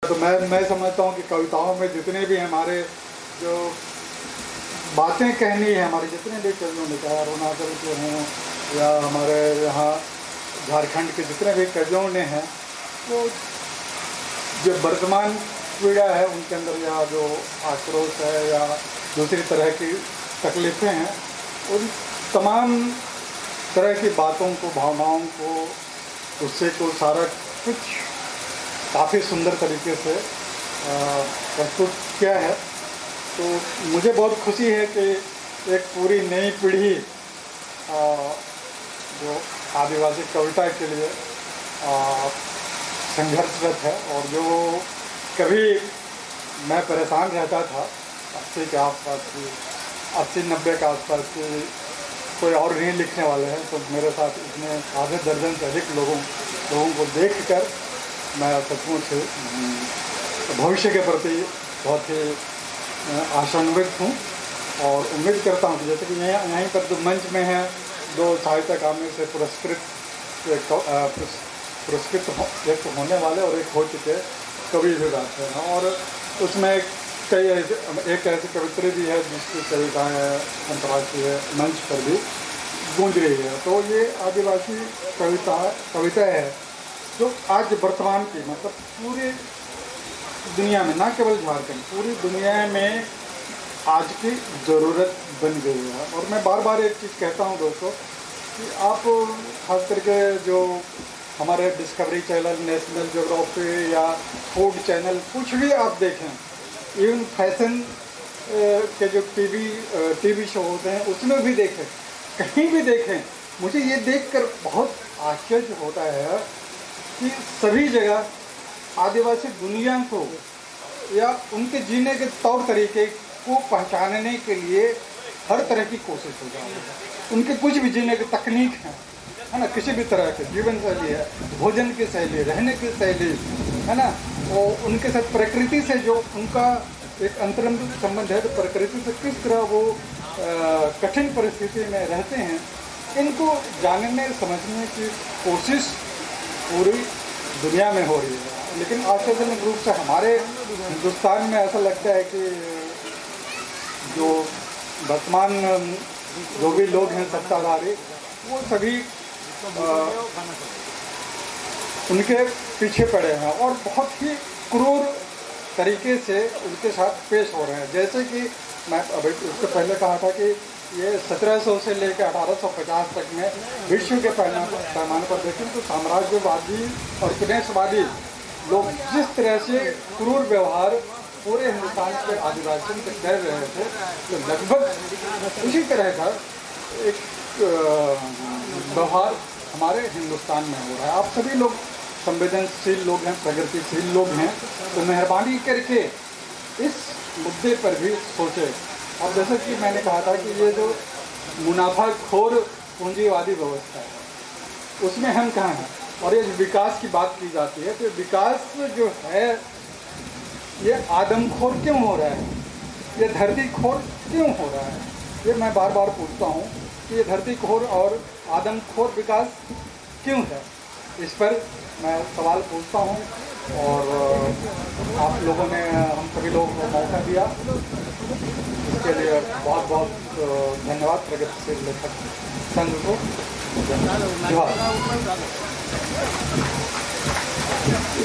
तो मैं समझता हूँ कि कविताओं में जितने भी हमारे जो बातें कहनी है, हमारे जितने भी कवियों ने, चाहे अरुणाचल के हों या हमारे यहाँ झारखंड के जितने भी कवियों ने हैं, वो जो वर्तमान पीड़ा है उनके अंदर या जो आक्रोश है या दूसरी तरह की तकलीफ़ें हैं, उन तमाम तरह की बातों को, भावनाओं को, उससे को सारा कुछ काफ़ी सुंदर तरीके से प्रस्तुत किया है। तो मुझे बहुत खुशी है कि एक पूरी नई पीढ़ी जो आदिवासी कविता के लिए संघर्षरत है, और जो कभी मैं परेशान रहता था 80 के आसपास की, 80-90 के आसपास की कोई और नहीं लिखने वाले हैं, तो मेरे साथ इतने आधे दर्जन से अधिक लोगों को देखकर मैं सचमुच भविष्य के प्रति बहुत ही आशान्वित हूँ। और उम्मीद करता हूँ कि जैसे कि यहीं पर जो मंच में है, 2 साहित्य अकादमी से पुरस्कृत एक होने वाले और एक हो चुके कवि भी बैठे हैं, और उसमें एक ऐसी कवित्री भी है जिसकी कविताएँ अंतर्राष्ट्रीय मंच पर भी गूंज रही है। तो ये आदिवासी कविता है जो आज वर्तमान की, मतलब पूरी दुनिया में, ना केवल झारखंड, पूरी दुनिया में आज की ज़रूरत बन गई है। और मैं बार बार एक चीज़ कहता हूँ दोस्तों कि आप खास करके जो हमारे डिस्कवरी चैनल, नेशनल ज्योग्राफी या फूड चैनल, कुछ भी आप देखें, इवन फैशन के जो टीवी शो होते हैं उसमें भी देखें, कहीं भी देखें, मुझे ये देखकर बहुत आश्चर्य होता है कि सभी जगह आदिवासी दुनिया को या उनके जीने के तौर तरीके को पहचानने के लिए हर तरह की कोशिश हो जाती है। उनके कुछ भी जीने की तकनीक है ना, किसी भी तरह की जीवन शैली है, भोजन की शैली, रहने की शैली है ना, और उनके साथ प्रकृति से जो उनका एक अंतरंग संबंध है, तो प्रकृति से किस तरह वो कठिन परिस्थिति में रहते हैं, इनको जानने समझने की कोशिश पूरी दुनिया में हो रही है। लेकिन आश्चर्यजनक रूप से हमारे हिंदुस्तान में ऐसा लगता है कि जो वर्तमान जो भी लोग हैं सत्ताधारी, वो सभी उनके पीछे पड़े हैं और बहुत ही क्रूर तरीके से उनके साथ पेश हो रहे हैं। जैसे कि मैं अभी उससे पहले कहा था कि ये 1700 से लेकर 1850 तक में विश्व के पैमाने पर देखें तो साम्राज्यवादी और उपनिवेशवादी लोग जिस तरह से क्रूर व्यवहार पूरे हिंदुस्तान के आदिवासियों से कर रहे थे, तो लगभग उसी तरह का एक व्यवहार हमारे हिंदुस्तान में हो रहा है। आप सभी लोग संवेदनशील लोग हैं, प्रगतिशील लोग हैं, तो मेहरबानी करके इस मुद्दे पर भी सोचें। अब जैसे कि मैंने कहा था कि ये जो मुनाफाखोर पूंजीवादी व्यवस्था है, उसमें हम कहाँ हैं, और ये विकास की बात की जाती है, तो विकास जो है ये आदमखोर क्यों हो रहा है, ये धरतीखोर क्यों हो रहा है, ये मैं बार बार पूछता हूँ कि ये धरतीखोर और आदमखोर विकास क्यों है। इस पर मैं सवाल पूछता हूँ, और आप लोगों ने, हम सभी लोगों को मौका दिया, इसके लिए बहुत बहुत धन्यवाद प्रगतिशील लेखक संघ को।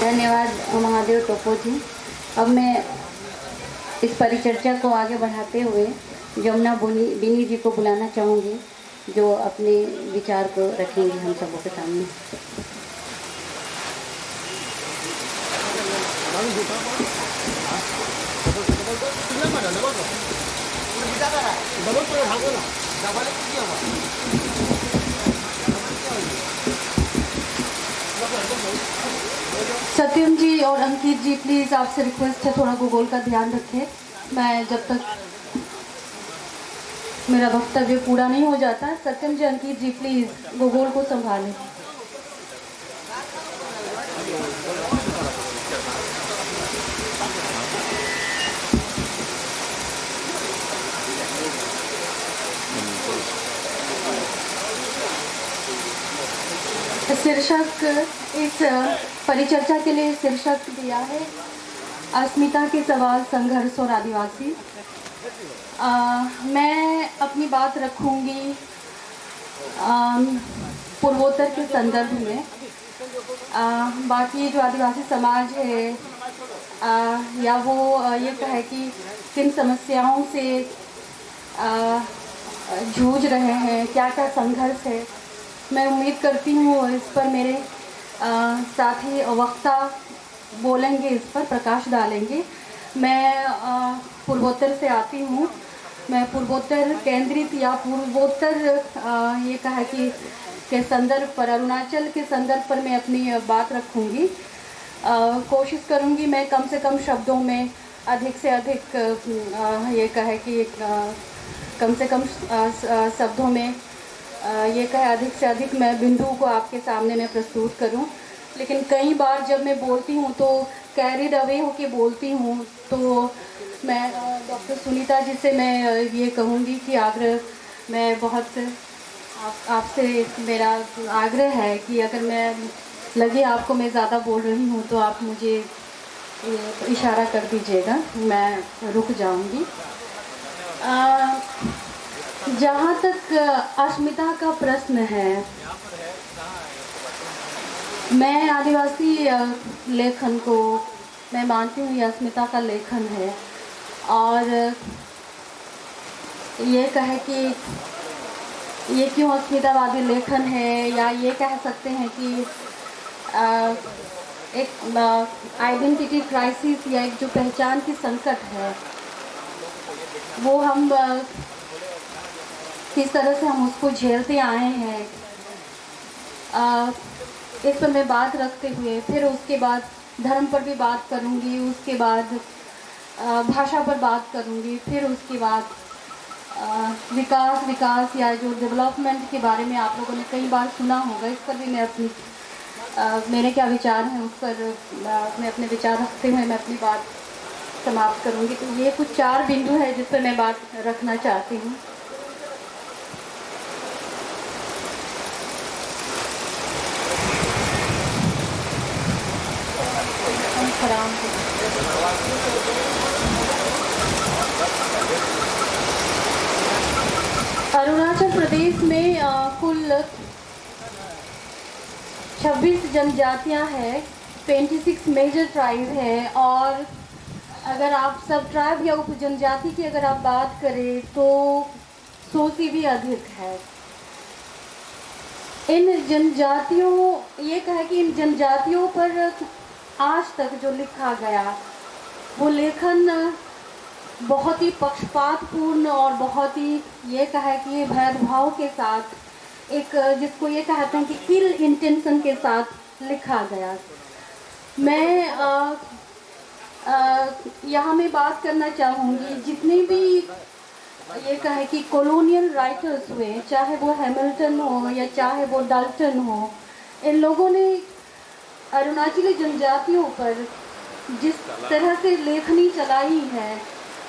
धन्यवाद महादेव टोपो जी। अब मैं इस परिचर्चा को आगे बढ़ाते हुए जमुना बिनी जी को बुलाना चाहूँगी, जो अपने विचार को रखेंगे हम सबों के सामने। सत्यम जी और अंकित जी, प्लीज़ आपसे रिक्वेस्ट है, थोड़ा गूगल का ध्यान रखें। मैं जब तक मेरा वक्तव्य पूरा नहीं हो जाता, सत्यम जी, अंकित जी प्लीज़ गूगल को संभालें। शीर्षक, इस परिचर्चा के लिए शीर्षक दिया है अस्मिता के सवाल, संघर्ष और आदिवासी। मैं अपनी बात रखूंगी पूर्वोत्तर के संदर्भ में। बाकी जो आदिवासी समाज है या वो ये कहे कि किन समस्याओं से जूझ रहे हैं, क्या क्या संघर्ष है, मैं उम्मीद करती हूँ इस पर मेरे साथी वक्ता बोलेंगे, इस पर प्रकाश डालेंगे। मैं पूर्वोत्तर से आती हूँ। मैं पूर्वोत्तर केंद्रित या पूर्वोत्तर ये कहा कि के संदर्भ पर, अरुणाचल के संदर्भ पर मैं अपनी बात रखूँगी। कोशिश करूँगी मैं कम से कम शब्दों में अधिक से अधिक ये कहे कि कम से कम शब्दों में ये कहे अधिक से अधिक मैं बिंदु को आपके सामने मैं प्रस्तुत करूं। लेकिन कई बार जब मैं बोलती हूं तो कैरिड अवे होके बोलती हूं, तो मैं डॉक्टर सुनीता जी से मैं ये कहूँगी कि आग्रह मैं बहुत आपसे मेरा आग्रह है कि अगर मैं लगे आपको मैं ज़्यादा बोल रही हूँ तो आप मुझे इशारा कर दीजिएगा, मैं रुक जाऊँगी। जहाँ तक अस्मिता का प्रश्न है, मैं आदिवासी लेखन को मैं मानती हूँ ये अस्मिता का लेखन है, और ये कहे कि ये क्यों अस्मितावादी लेखन है, या ये कह सकते हैं कि एक आइडेंटिटी क्राइसिस या एक जो पहचान की संकट है वो हम किस तरह से हम उसको झेलते आए हैं, इस पर मैं बात रखते हुए फिर उसके बाद धर्म पर भी बात करूंगी, उसके बाद भाषा पर बात करूंगी, फिर उसके बाद विकास या जो डेवलपमेंट के बारे में आप लोगों ने कई बार सुना होगा, इस पर भी मैं अपनी मेरे क्या विचार हैं उस पर मैं अपने विचार रखते हुए मैं अपनी बात समाप्त करूंगी। तो ये कुछ 4 बिंदु है जिस पर मैं बात रखना चाहती हूँ। अरुणाचल प्रदेश में कुल 26 जनजातियां हैं, 26 मेजर ट्राइब है, और अगर आप सब ट्राइब या उप जनजाति की अगर आप बात करें तो 100 से भी अधिक है। इन जनजातियों ये कहे कि इन जनजातियों पर आज तक जो लिखा गया वो लेखन बहुत ही पक्षपातपूर्ण और बहुत ही ये कहे कि भेदभाव के साथ एक जिसको ये कहते हैं कि इल इंटेंशन के साथ लिखा गया। मैं यहाँ में बात करना चाहूँगी जितने भी ये कहे कि कॉलोनियल राइटर्स हुए, चाहे वो हैमिल्टन हो या चाहे वो डाल्टन हो, इन लोगों ने अरुणाचली जनजातियों पर जिस तरह से लेखनी चलाई है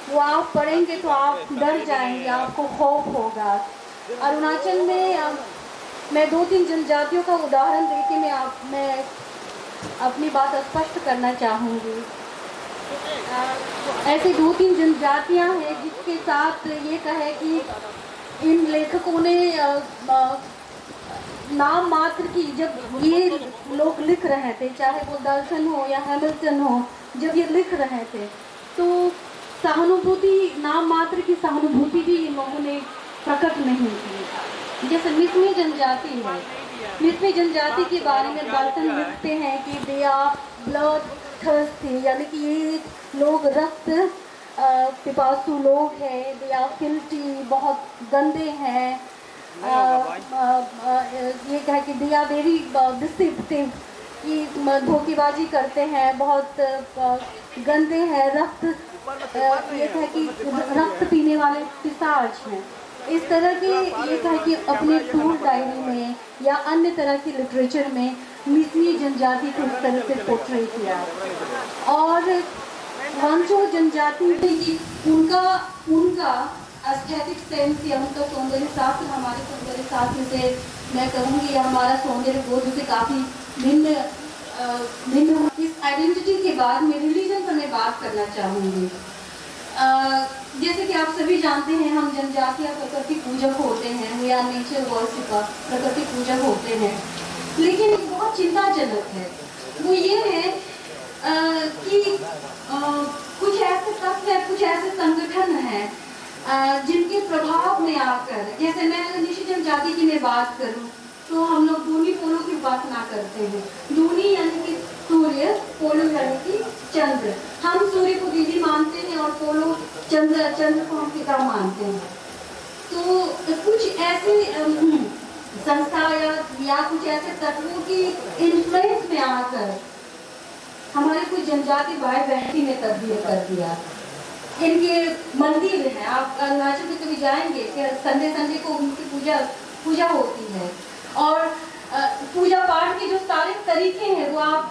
वो आप पढ़ेंगे तो आप डर जाएंगे, आपको खौफ होगा। अरुणाचल में मैं 2-3 जनजातियों का उदाहरण देके मैं अपनी बात स्पष्ट करना चाहूँगी। ऐसी 2-3 जनजातियाँ हैं जिसके साथ ये कहे कि इन लेखकों ने नाम मात्र की, जब ये लोग लिख रहे थे, चाहे वो डाल्टन हो या हैमिल्टन हो, जब ये लिख रहे थे तो सहानुभूति, नाम मात्र की सहानुभूति भी इन लोगों ने प्रकट नहीं की। जैसे मिसमी जनजाति है, मिसमी जनजाति के बारे में डाल्टन लिखते हैं कि दे आर ब्लड थर्स्टी, यानी कि ये लोग रक्त पिपासु लोग हैं, दे आर फिल्टी, बहुत गंदे हैं, ये कह कि दे आर वेरी डिसेप्टिव, कि धोखेबाजी करते हैं, बहुत गंदे हैं, ये कह कि रक्त पीने वाले पिशाच हैं। इस तरह के ये कह कि अपने टूर डायरी में या अन्य तरह की लिटरेचर में मिसमी जनजाति को इस तरह से पोर्ट्रे किया। और वंशो जनजाति उनका एस्थेटिक सेंस या उनका सौंदर्य शास्त्र हमारे सौंदर्य शास्त्र से मैं कहूँगी या हमारा सौंदर्य बोध से काफ़ी भिन्न। इस आइडेंटिटी के बाद में रिलीजन पर मैं बात करना चाहूँगी। जैसे कि आप सभी जानते हैं, हम जनजातीय प्रकृति पूजक होते हैं, वी आर नेचर वर्शिपर, प्रकृति पूजक होते हैं। लेकिन बहुत चिंताजनक है वो ये है कि कुछ ऐसे तत्व है, कुछ ऐसे संगठन हैं जिनके प्रभाव में आकर, जैसे मैं अगर निशी जनजाति की मैं बात करूं तो हम लोग दूनी पोलो की उपासना करते हैं। दूनी यानी कि सूर्य, पोलो यानी कि चंद्र। हम सूर्य को दीदी मानते हैं और पोलो चंद्र को हम पिता मानते हैं। तो कुछ ऐसे संस्था या कुछ ऐसे तत्वों की इन्फ्लुएंस में आकर हमारे कुछ जनजाति भाई बहनी में तब्दील कर दिया। इनके मंदिर है, आप अरुणाचल में कभी जाएंगे कि संडे को उनकी पूजा होती है और पूजा पाठ के जो सारे तरीके हैं वो आप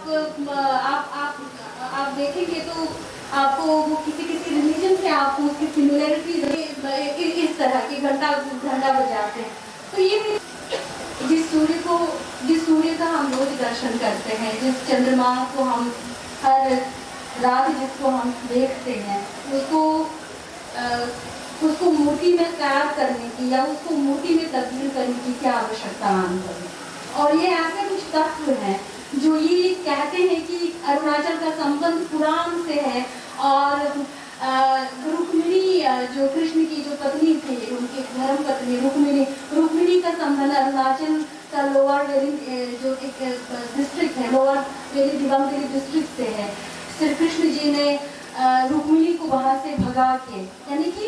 देखेंगे तो आपको वो किसी रिलीजन से आपको उसकी सिमिलरिटी इस तरह की घंटा बजाते हैं। तो ये जिस सूर्य का हम रोज दर्शन करते हैं, जिस चंद्रमा को हम हर रात जिसको हम देखते हैं, उसको मूर्ति में कैद करने की या उसको मूर्ति में तब्दील करने की क्या आवश्यकता आनी पड़ी। और ये ऐसे कुछ तत्व हैं जो ये कहते हैं कि अरुणाचल का संबंध पुराण से है और रुक्मिणी जो कृष्ण की जो पत्नी थी, उनकी धर्म पत्नी रुक्मिणी का संबंध अरुणाचल का लोअर वेली जो एक डिस्ट्रिक्ट है, लोअर वेली दिबांग वैली डिस्ट्रिक्ट से है। श्री कृष्ण जी ने रुक्मिणी को वहां से भगा के, यानी कि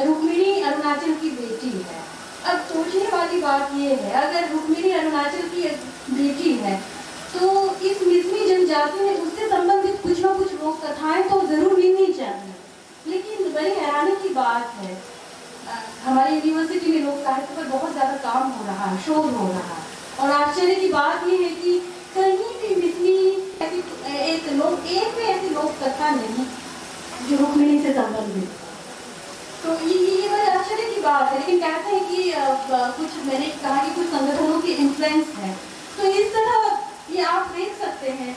रुक्मिणी अरुणाचल की बेटी है। अब सोचने वाली बात ये है, अगर रुक्मिणी अरुणाचल की बेटी है तो इस मिसमी जनजाति में उससे संबंधित कुछ ना कुछ लोक कथाएं तो जरूर मिलनी चाहिए। लेकिन बड़ी हैरानी की बात है, हमारी यूनिवर्सिटी में लोक साहित्य पर बहुत ज्यादा काम हो रहा है, शोध हो रहा है, और आश्चर्य की बात यह है कि कहीं भी मिसमी एक ऐसी लोक कथा नहीं जो रुक्मिणी से संबंधित। तो ये बड़े आश्चर्य की बात है। लेकिन कहते हैं कि कुछ, मैंने कहा कि कुछ संगठनों की इन्फ्लुएंस है। तो इस तरह ये आप देख सकते हैं,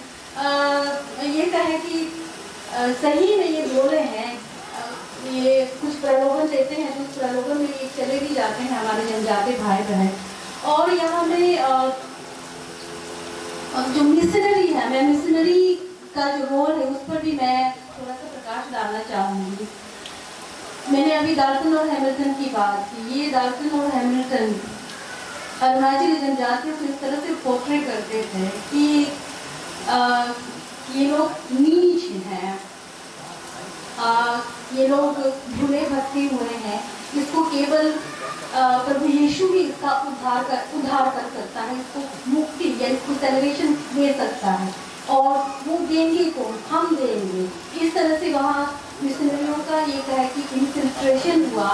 ये कहे कि सही में ये बोले हैं, ये कुछ प्रलोभन देते हैं, कुछ प्रलोभन में ये चले भी जाते हैं हमारे जनजाति भाई बहन। और यहाँ में जो मिशनरी है, मैं मिशनरी का जो रोल है उस पर भी मैं थोड़ा सा प्रकाश डालना चाहूँगी। मैंने अभी डाल्टन और हैमिल्टन की बात की। ये डाल्टन और हैमिल्टन अरुणाचली जनजातियों को इस तरह से पोर्ट्रे करते थे कि ये लोग नीच हैं, ये लोग भूले भटके हुए हैं, इसको केवल प्रभु यीशु ही इसका उद्धार कर सकता है, इसको मुक्ति या इसको सेलिब्रेशन दे सकता है, और वो देंगे को हम देंगे। इस तरह से वहाँ मिशनरियों का ये कहे कि इन्फिल्ट्रेशन हुआ।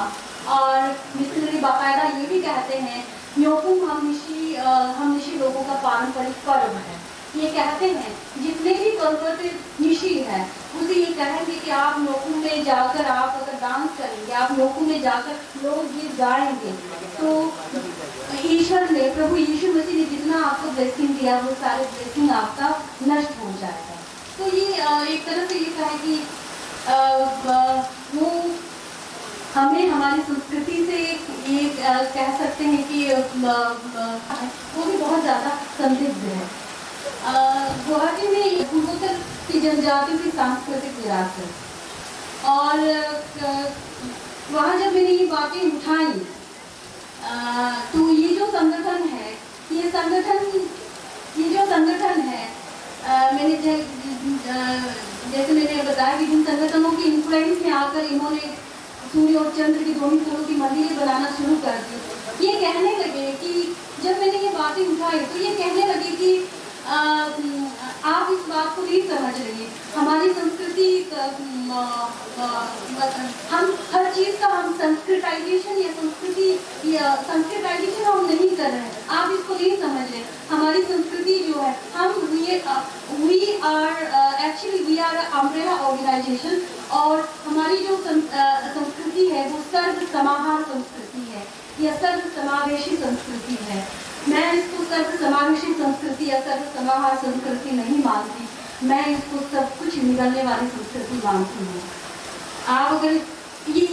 और मिशनरी बाकायदा ये भी कहते हैं न्योकुम हम निशी लोगों का पारंपरिक पर्व है। ये कहते हैं जितने भी कन्वर्टेड निशी है उसे ये कहेंगे कि आप न्योकुम में जाकर आप अगर डांस करेंगे, आप न्योकुम में जाकर लोकगीत गाएंगे, तो ईश्वर ने, प्रभु यीशु मसीह ने जितना आपको ब्लेसिंग दिया वो सारे ब्लेसिंग आपका नष्ट हो जाएगा। तो ये एक तरह से ये कहे कि वो हमें हमारी संस्कृति से ये कह सकते हैं कि वो भी बहुत ज़्यादा संदिग्ध है। गुवाहाटी में पूर्वोत्तर की जनजातियों की सांस्कृतिक विरासत, और वहाँ जब मैंने ये बातें उठाई तो ये जो संगठन है, मैंने जैसे मैंने बताया कि जिन संगठनों की इन्फ्लुएंस में आकर इन्होंने सूर्य और चंद्र की दोनों पोलों की मंदिरें बनाना शुरू कर दी। ये कहने लगे कि जब मैंने ये बातें उठाई तो ये कहने लगे कि आप इस बात को नहीं समझ रही, हमारी संस्कृति हम हर चीज़ का हम संस्कृताइजेशन हम नहीं कर रहे हैं, आप इसको नहीं समझ रहे। हमारी संस्कृति जो है, हम वी आर अम्ब्रेला ऑर्गेनाइजेशन, और हमारी जो संस्कृति है वो सर्व समाहार संस्कृति है या सर्व समावेशी संस्कृति है। मैं इसको सर्व समावेशी संस्कृति या सर्व समाहार संस्कृति नहीं मानती। मैं इसको सब कुछ निगलने वाली संस्कृति मानती हूँ। आप अगर ये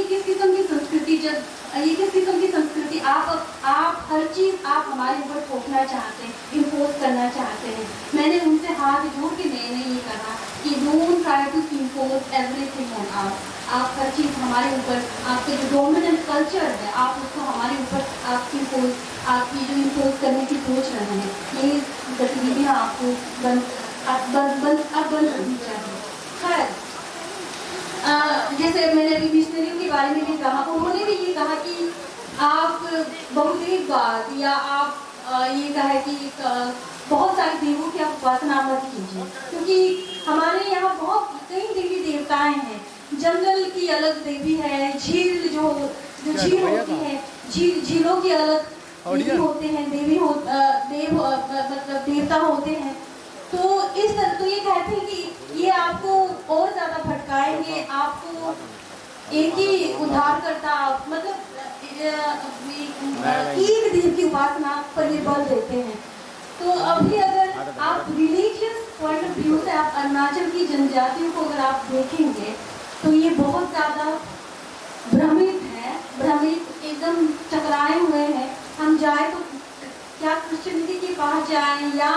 किस किस्म की संस्कृति, जब ये किस किस्म की संस्कृति, आप हर चीज़ आप हमारे ऊपर थोपना चाहते हैं, इम्पोज करना चाहते हैं। मैंने उनसे हाथ जोड़ के मैंने ये कहा कि don't try to impose everything on us. आप हर चीज़ हमारे ऊपर, आपके जो डोमिनेंट कल्चर है, आप उसको हमारे ऊपर आपकी इम्पोज करने की सोच रहे हैं, ये गतिविधियाँ आपको बंद करनी चाहिए। खैर, जैसे मैंने अभी मिशनरियों के बारे में भी कहा, उन्होंने भी ये कहा कि आप बहुदेव बाद या आप ये कहा कि बहुत सारे देवों की आप उपासना मत कीजिए, क्योंकि हमारे यहाँ बहुत कई देवी देवताएं हैं। जंगल की अलग देवी है, झील जो झील होती है, झीलों की अलग देवी होते हैं, मतलब देवता होते हैं। तो इस तरह तो ये कहते हैं कि ये आपको और ज्यादा भटकाएंगे, आपको एक ही उद्धारकर्ता, मतलब एक देव की उपासना पर ये बल देते हैं। तो अभी अगर आप रिलीजियस पॉइंट ऑफ व्यू से आप अरुणाचल की जनजातियों को अगर आप देखेंगे तो ये बहुत ज़्यादा भ्रमित एकदम चकराए हुए हैं। हम जाए तो क्या क्रिश्चियनिटी के पास जाएं या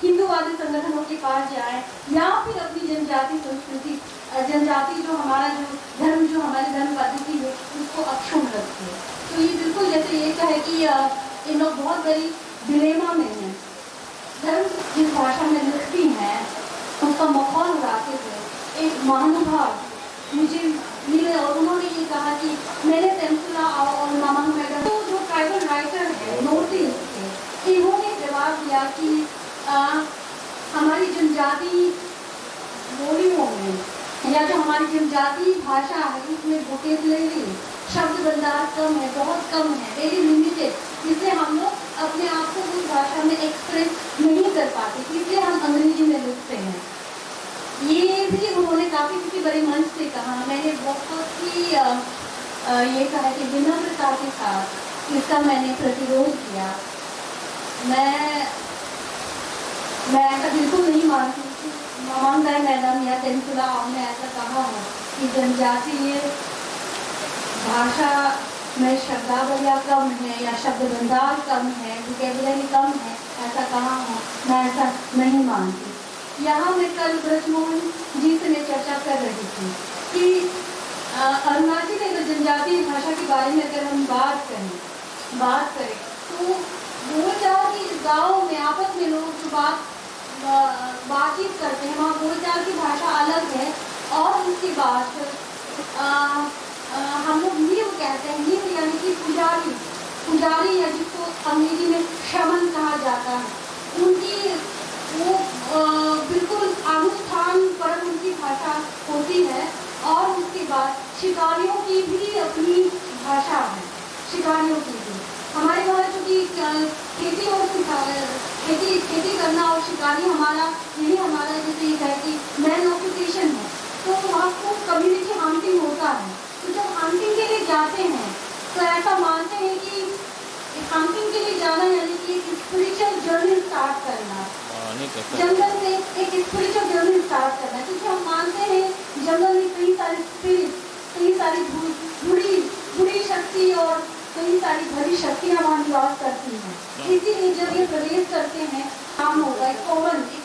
हिंदूवादी संगठनों के पास जाएं या फिर अपनी जनजाति संस्कृति, जनजाति जो हमारा जो हमारी धर्म पद्धति है उसको अक्षुण्ण रखें। तो ये बिल्कुल जैसे ये कहे कि इन लोग बहुत बड़ी डिलेमा में हैं। धर्म जिस भाषा में लिखती हैं उसका मखौल उड़ाते हुए एक महानुभाव मुझे मिले और उन्होंने ये कहा कि मैंने तेंसुला और मामंग मैडम जो ट्राइबल राइटर है नॉर्थ ईस्ट के, इन्होंने जवाब दिया कि हमारी जनजाति बोलियों में या जो हमारी जनजाति भाषा है उसमें वोकेबलरी शब्द भंडार कम है, बहुत कम है, वेरी लिमिटेड, इसलिए हम लोग अपने आप को उस भाषा में एक्सप्रेस नहीं कर पाते, इसलिए हम अंग्रेजी में लिखते हैं। ये भी उन्होंने काफ़ी किसी बड़े मंच से कहा। मैंने बहुत ही ये कहा कि विनम्रता के साथ इसका मैंने प्रतिरोध किया। मैं ऐसा बिल्कुल नहीं मानती कि मामंगाई मैडम या तेंसुला ने ऐसा कहा है कि जनजातीय भाषा में शब्दावलियाँ कम है या शब्द भंडार कम है, वोकैबुलरी कम है, ऐसा कहा हो, मैं ऐसा नहीं मानती। यहाँ मैं कल ब्रजमोहन जी से मैं चर्चा कर रही थी कि अरुणाचल अगर जनजातीय भाषा के बारे में अगर हम बात करें तो बोलचाल की गाँव में आपस में लोग जो बातचीत करते हैं वहाँ बोलचाल की भाषा अलग है। और उसके बाद हम लोग नीव कहते हैं, नीव यानी कि पुजारी या जिसको अंग्रेजी में शमन कहा जाता है, उनकी वो बिल्कुल अनुष्ठान पर उनकी भाषा होती है। और उसके बाद शिकारियों की भी अपनी भाषा है, शिकारियों की भी। हमारे वहाँ चूँकि खेती करना और शिकारी यही हमारा जैसे ये है कि मैन ऑक्यूपेशन है, तो वहाँ को कम्युनिटी हंटिंग होता है। तो जब हंटिंग के लिए जाते हैं तो ऐसा मानते हैं कि हंटिंग के लिए जाना यानी कि एक स्पिरिचुअल जर्नी स्टार्ट करना, जंगल में एक स्पिरिचुअल जर्नी स्टार्ट करना, क्योंकि हम मानते हैं जंगल में कई सारी स्पिरिट, कई सारी बुरी शक्ति और कई सारी भरी शक्तियाँ वहाँ निवास करती हैं। इसीलिए जब ये प्रवेश करते हैं नाम होगा, एक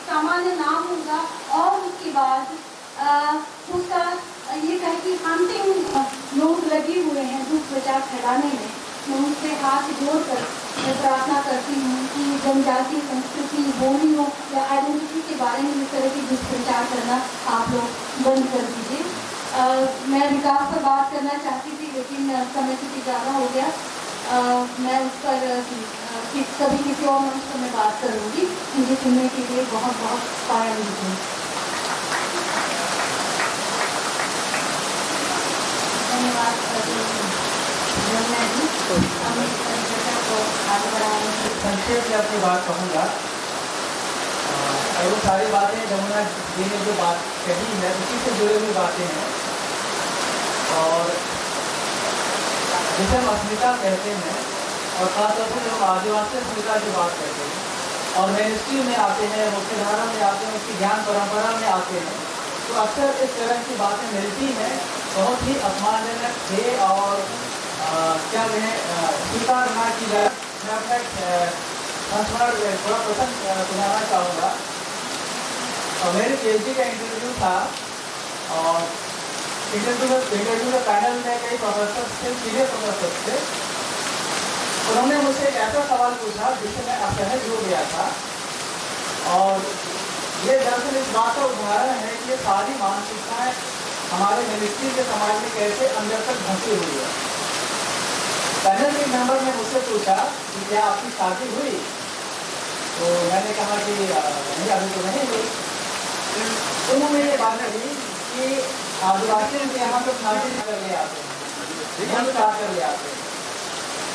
सामान्य नाम होगा और उसके बाद उसका ये कहे कि हंटिंग लोग लगे हुए हैं दुख प्रचार फैलाने में। मैं उनसे हाथ जोड़कर मैं प्रार्थना करती हूँ कि जनजातीय संस्कृति, बोलियों या आइडेंटिटी के बारे में इस तरह की दुष्प्रचार करना आप लोग बंद कर दीजिए। मैं विकास पर बात करना चाहती थी लेकिन समय से ज़्यादा हो गया। मैं उस पर कभी किसी और मंच पर मैं बात करूँगी। मुझे सुनने के लिए बहुत बहुत पाया दीजिए। धन्यवाद। संक्षेप में अपनी बात कहूँगा और वो सारी बातें जमुना जी ने जो बात कही है उसी से जुड़ी हुई बातें हैं। और जिसे हम अस्मिता कहते हैं और खासतौर से हम आदिवासी अस्मिता की बात करते हैं और मेनस्ट्रीम में आते हैं, मुख्यधारा में आते हैं, उसकी ज्ञान परंपरा में आते हैं, तो अक्सर इस तरह की बातें मिलती हैं, बहुत ही अपमानजनक थे और क्या कहें स्वीकार ना की जाए। मैं अपना संस्मरण थोड़ा प्रसंग सुनाना चाहूँगा। मेरे PhD का इंटरव्यू था और इंटरव्यू का पैनल में कई प्रोफेसर थे, सीनियर प्रोफेसर थे। उन्होंने मुझसे एक ऐसा सवाल पूछा जिससे मैं असहज हो गया था और ये दरअसल इस बात का उदाहरण है कि ये सारी मानसिकताएं हमारे मिनिस्ट्री के समाज में कैसे अंदर तक धंसी हुई है। पैनल के मेंबर ने मुझसे पूछा कि क्या आपकी शादी हुई, तो मैंने कहा कि नहीं, अभी तो नहीं हुई। उन्होंने ये बात कही कि आदिवासी के यहाँ तो शादी कर ले आते हैं, कर ले आते हैं,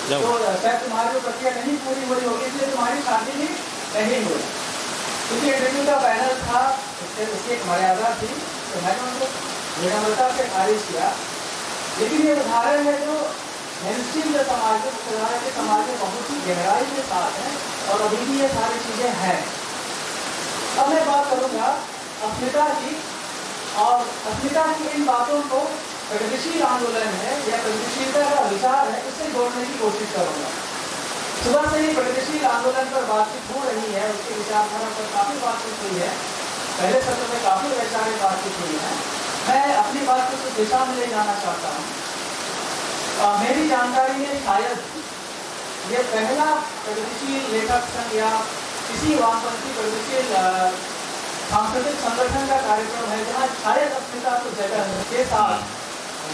तो शायद तुम्हारी जो प्रक्रिया नहीं पूरी हुई होगी इसलिए तुम्हारी शादी भी नहीं हुई। क्योंकि इंटरव्यू का पैनल था, उसकी एक मर्यादा थी, तो मैंने उनको विनम्रता से खारिज किया। लेकिन ये उदाहरण है जो मेनस्ट्रीम के समाज में, मुख्यधारा के समाज में बहुत ही गहराई के साथ है और अभी भी ये सारी चीज़ें हैं। अब मैं बात करूँगा अस्मिता की, और अस्मिता की इन बातों को प्रगतिशील आंदोलन है या प्रगतिशीलता का विचार है, इससे जोड़ने की कोशिश करूँगा। सुबह से ही प्रगतिशील आंदोलन पर बातचीत हो रही है, उसके विचारधारा पर काफ़ी बातचीत हुई है, पहले सत्र में काफ़ी वैचारिक बातचीत हुई है। मैं अपनी बात को उस दिशा में ले जाना चाहता हूँ। मेरी जानकारी में शायद ये पहला प्रगतिशील लेखक संघ या किसी वामपंथी प्रगतिशील सांस्कृतिक संगठन का कार्यक्रम है जहाँ शायद अस्मिता को जगह के साथ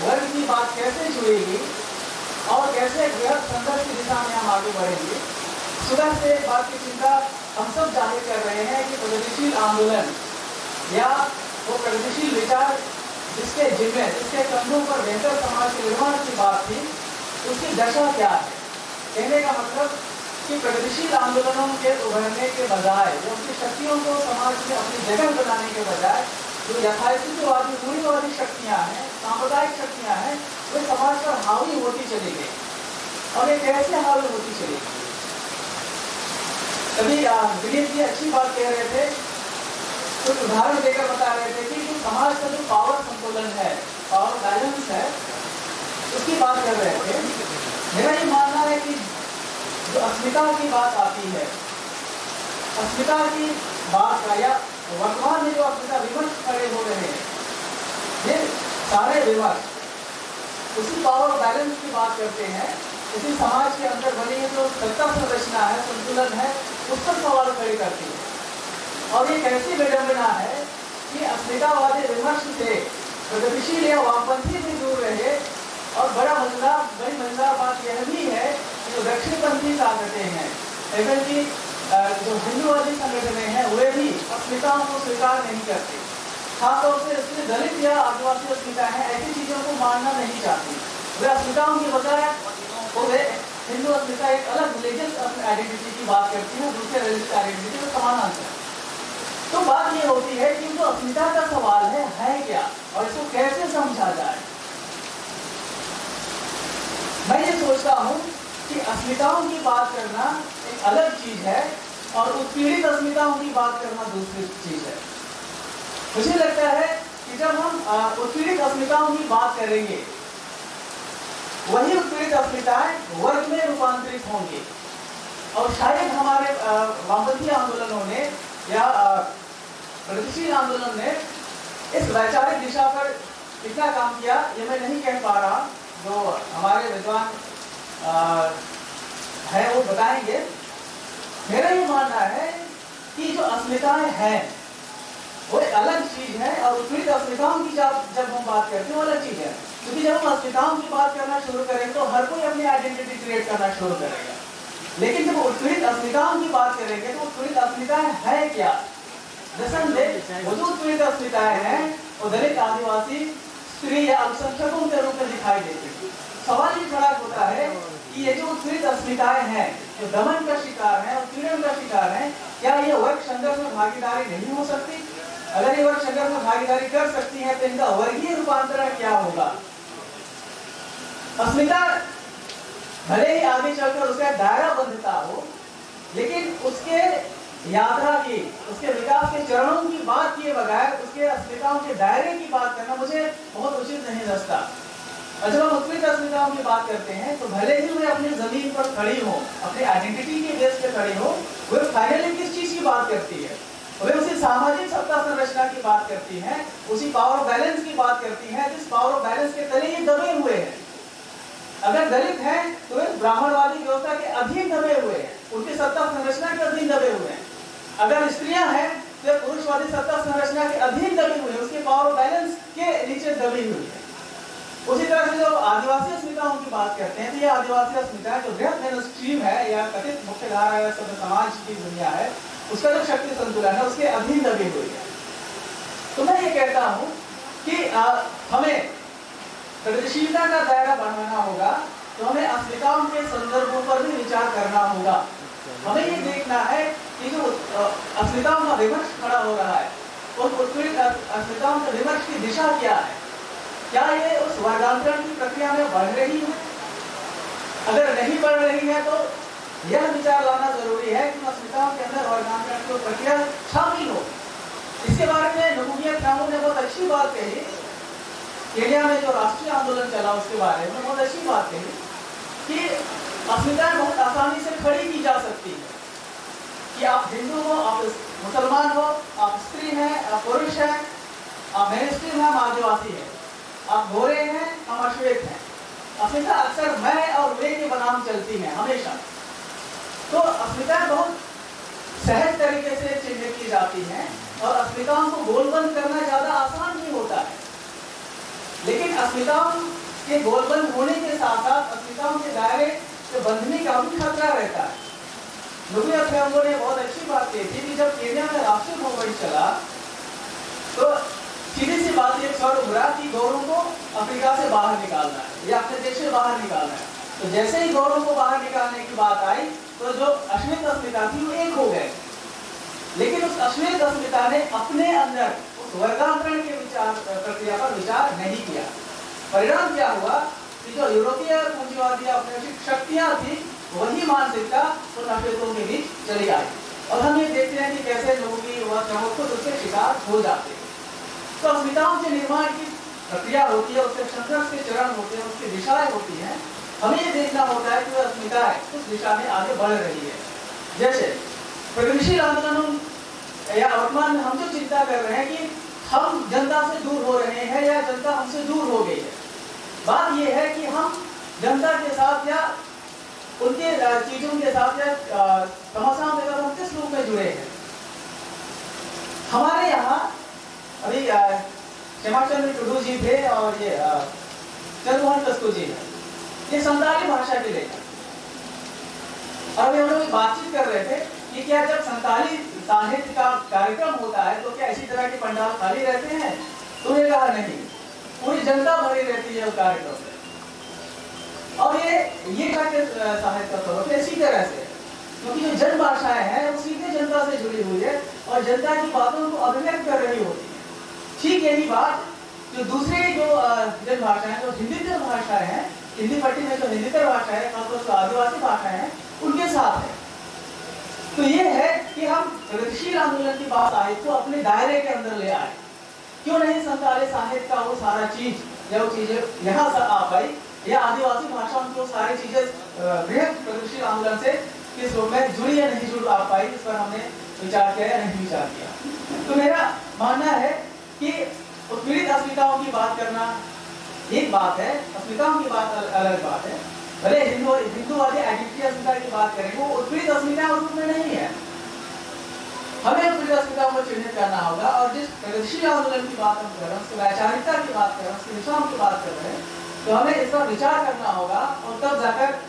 वर्ग की बात कैसे जुड़ेगी और कैसे वृहद संघर्ष की दिशा में हम आगे बढ़ेंगे। सुबह से एक बात की चिंता हम सब जाहिर कर रहे हैं कि प्रगतिशील आंदोलन या वो प्रगतिशील विचार जिसके जिम्मे, जिसके कंधों पर बेहतर समाज के निर्माण की बात थी, उसकी दशा क्या है। कहने का मतलब कि प्रगतिशील आंदोलनों के उभरने के बजाय, जो उनकी शक्तियों को समाज में अपनी जगह बनाने के बजाय, जो यथास्थितिवादी रूढ़िवादी शक्तियाँ हैं, सांप्रदायिक शक्तियाँ हैं, वे समाज पर हावी होती चली गई। और ये कैसे हावी होती चली गई? कभी दिलीप जी अच्छी बात कह रहे थे, कुछ उदाहरण देकर बता रहे थे कि जो समाज का जो पावर संतुलन है, पावर बैलेंस है, उसकी बात कर रहे थे। मेरा ये मानना है कि जो अस्मिता की बात आती है, अस्मिता की बात का या वर्तमान में जो अस्मिता विमर्श खड़े हो रहे हैं, ये सारे विमर्श उसी पावर बैलेंस की बात करते हैं, उसी समाज के अंदर बनी जो सत्ता संरचना है, संतुलन है, उस पर सवाल खड़े करती है। और ये कैसी विडंबना है कि अस्मितावादी विमर्श से प्रगतिशील या वामपंथी भी दूर रहे। और बड़ी मजेदार बात यह भी है कि जो दक्षिणपंथी ताकतें हैं, ऐसे कि जो हिंदूवादी संगठनें हैं, वे भी अस्मिताओं को स्वीकार नहीं करते। खासतौर से इसलिए दलित या आदिवासी अस्मिता है, ऐसी चीज़ों को मानना नहीं चाहती। वे अस्मिताओं की बजाय वे हिंदू अस्मिता एक अलग रिलीजियस आइडेंटिटी की बात करती है, दूसरे रिलीजियस आइडेंटिटी को समानांतर। तो बात ये होती है कि जो अस्मिता का सवाल है क्या और इसको कैसे समझा जाए। मैं ये सोचता हूँ कि अस्मिताओं की बात करना एक अलग चीज है और उत्पीड़ित अस्मिताओं की बात करना दूसरी चीज है। मुझे लगता है कि जब हम उत्पीड़ित अस्मिताओं की बात करेंगे, वही उत्पीड़ित अस्मिताएं वर्ग में रूपांतरित होंगी। और शायद हमारे वामपंथी आंदोलनों ने या प्रगतिशील आंदोलन ने इस वैचारिक दिशा पर कितना काम किया ये मैं नहीं कह पा रहा, जो हमारे विद्वान है वो बताएंगे। मेरा ये मानना है कि जो अस्मिताएं हैं वो एक अलग चीज है और उत्पीड़ित अस्मिताओं की जब हम बात करते हैं वो अलग चीज है। क्योंकि जब हम अस्मिताओं की बात करना शुरू करेंगे तो हर कोई अपनी आइडेंटिटी क्रिएट करना शुरू करेगा। लेकिन जब उत्पीड़ित अस्मिताओं की बात करेंगे तो उत्पीड़ित अस्मिताएं है क्या? निसंदेह वो जो उत्पीड़ित अस्मिताएं हैं वो दलित, आदिवासी, स्त्री या अल्पसंख्यकों के रूप में दिखाई देती है। सवाल ये खड़ा होता है कि ये जो उत्पीड़ित अस्मिताएं हैं, जो दमन का शिकार है, उत्पीड़न का शिकार है, क्या ये वर्ग संघर्ष में भागीदारी नहीं हो सकती? अगर ये वर्ग संघर्ष में भागीदारी कर सकती है तो इनका वर्गीय रूपांतरण क्या होगा? अस्मिता भले ही आगे चलकर उसका दायरा बंधता हो, लेकिन उसके यात्रा की, उसके विकास के चरणों की बात किए बगैर उसके अस्मिताओं के दायरे की बात करना मुझे बहुत उचित नहीं लगता। और जब हम उत्कृष्ट अस्मिताओं की बात करते हैं तो भले ही वे अपनी जमीन पर खड़ी हो, अपनी आइडेंटिटी के बेस पे खड़ी हो, वे फाइनली किस चीज की बात करती है? वे उसी सामाजिक सत्ता संरचना की बात करती हैं, उसी पावर ऑफ बैलेंस की बात करती हैं जिस पावर ऑफ बैलेंस के तले ये दबे हुए हैं। अगर दलित हैं तो वे ब्राह्मणवादी व्यवस्था के अधीन दबे हुए हैं, उनकी सत्ता संरचना के अधीन दबे हुए हैं। अगर स्त्रियां हैं तो पुरुषवादी सत्ता संरचना के अधीन दबी हुई है, उसके पावर ऑफ बैलेंस के नीचे दबी हुई है। उसी तरह से जो आदिवासी अस्मिताओं की बात करते हैं तो ये आदिवासी अस्मिता जो बृहद मेनस्ट्रीम है या कथित मुख्यधारा या सभ्य समाज की दुनिया है, उसका जो शक्ति संतुलन है उसके अधीन दबी हुई है। तो मैं ये कहता हूं कि हमें प्रगतिशीलता का दायरा बढ़ाना होगा, तो हमें अस्मिताओं के संदर्भों पर भी विचार करना होगा। हमें ये देखना है कि जो अस्मिताओं का विमर्श खड़ा हो रहा है, उन उत्पीड़ित अस्मिताओं के विमर्श की दिशा क्या है? क्या ये उस वर्गांतरण की प्रक्रिया में बढ़ रही है? अगर नहीं बढ़ रही है तो यह विचार लाना जरूरी है कि अस्मिताओं के अंदर वर्गांतरण की प्रक्रिया शामिल हो। इसके बारे में नमूनियत खामों ने बहुत अच्छी बात कही। केन्या में जो राष्ट्रीय आंदोलन चला उसके बारे में बहुत अच्छी बात कही कि अस्मिताएं बहुत आसानी से खड़ी की जा सकती है कि आप हिंदू हो, आप मुसलमान हो, आप स्त्री हैं, आप पुरुष हैं, आप मेनस्ट्रीम हैं, हम आदिवासी हैं, आप गोरे हैं, हम अश्वेत हैं। अस्मिता अक्सर मैं और वे के बनाम चलती हैं हमेशा। तो अस्मिताएं बहुत सहज तरीके से चिन्हित की जाती हैं और अस्मिताओं को गोलबंद करना ज्यादा आसान नहीं होता है। लेकिन अस्मिताओं के गोलबंद होने के साथ साथ अस्मिताओं के दायरे से बंधने का भी खतरा रहता है। नमूनियत खामों ने बहुत अच्छी बात कही थी कि जब केन्या में राष्ट्रीय मूवमेंट चला तो सीधी सी बात एक स्वर उभरा कि गौरों को अफ्रीका से बाहर निकालना है या अपने देश से बाहर निकालना है। तो जैसे ही गौरों को बाहर निकालने की बात आई तो जो अश्वेत अस्मिता थी वो एक हो गए। लेकिन उस अश्वेत अस्मिता ने अपने अंदर उस वर्गांतरण के विचार प्रक्रिया पर विचार नहीं किया। परिणाम क्या हुआ कि जो यूरोपीय पूंजीवादी औपनिवेशिक शक्तियां थी वही मानसिकता उन अश्वेतों के बीच चली आई और हम ये देखते हैं कि कैसे लोगों की खुद उसके शिकार हो जाते हैं। तो अस्मिताओं के निर्माण की प्रक्रिया होती है, उसके संघर्ष के चरण होते हैं, उसकी दिशाएं होती हैं। हमें ये देखना होता है कि वह अस्मिताएं उस दिशा में आगे बढ़ रही है। जैसे प्रगतिशील आंदोलनों या वर्तमान में हम जो चिंता कर रहे हैं कि हम जनता से दूर हो रहे हैं या जनता हमसे दूर हो गई है। बात यह है कि हम जनता के साथ या उनके चीजों के साथ या तमाशाओं के साथ हम किस रूप में जुड़े हैं। हमारे यहाँ अभी क्षमाचंद्र टुडू जी थे और ये चंद्रमोहन कस्तूर जी है, ये संताली भाषा के लेखक। और अभी हम लोग बातचीत कर रहे थे कि क्या जब संताली साहित्य का कार्यक्रम होता है तो क्या इसी तरह के पंडाल खाली रहते हैं? तो उन्हें कहा नहीं, पूरी जनता भरी रहती है उस कार्यक्रम में। और ये साहित्य का स्वरूप इसी तरह से, क्योंकि जो जन भाषाएं हैं वो सीधे जनता से जुड़ी हुई है और जनता की बातों को अभिव्यक्त कर रही होती है। ठीक यही बात जो दूसरे जो जन भाषाएं, जो हिंदीतर भाषाएं हैं, हिंदी पट्टी में जो हिंदीतर भाषा है, खासतौर से आदिवासी भाषाएं हैं, उनके साथ है। तो ये है कि हम प्रगतिशील आंदोलन की बात साहित्य को अपने दायरे के अंदर ले आए। क्यों नहीं संताली साहित्य का वो सारा चीज या वो चीजें यहाँ से आ पाई या आदिवासी भाषाओं की वो सारी चीजें बृहद प्रगतिशील आंदोलन से किस रूप में जुड़ी या नहीं जुड़ आ पाई, इस पर हमने विचार किया या नहीं विचार किया। तो मेरा मानना है कि उत्पीड़ित अस्मिताओं की बात करना एक बात है, अस्मिताओं की बात अलग बात है। भले हिंदूवादी आइडेंटिटी अस्मिता की बात करें, वो उत्पीड़ित अस्मिता उस रूप में नहीं है। हमें उत्पीड़ित अस्मिताओं को चिन्हित करना होगा और जिस प्रगतिशील आंदोलन की बात हम कर रहे हैं, उसकी वैचारिकता की बात कर रहे हैं, उसकी दिशाओं की बात कर रहे हैं, तो हमें इस पर विचार करना होगा और तब जाकर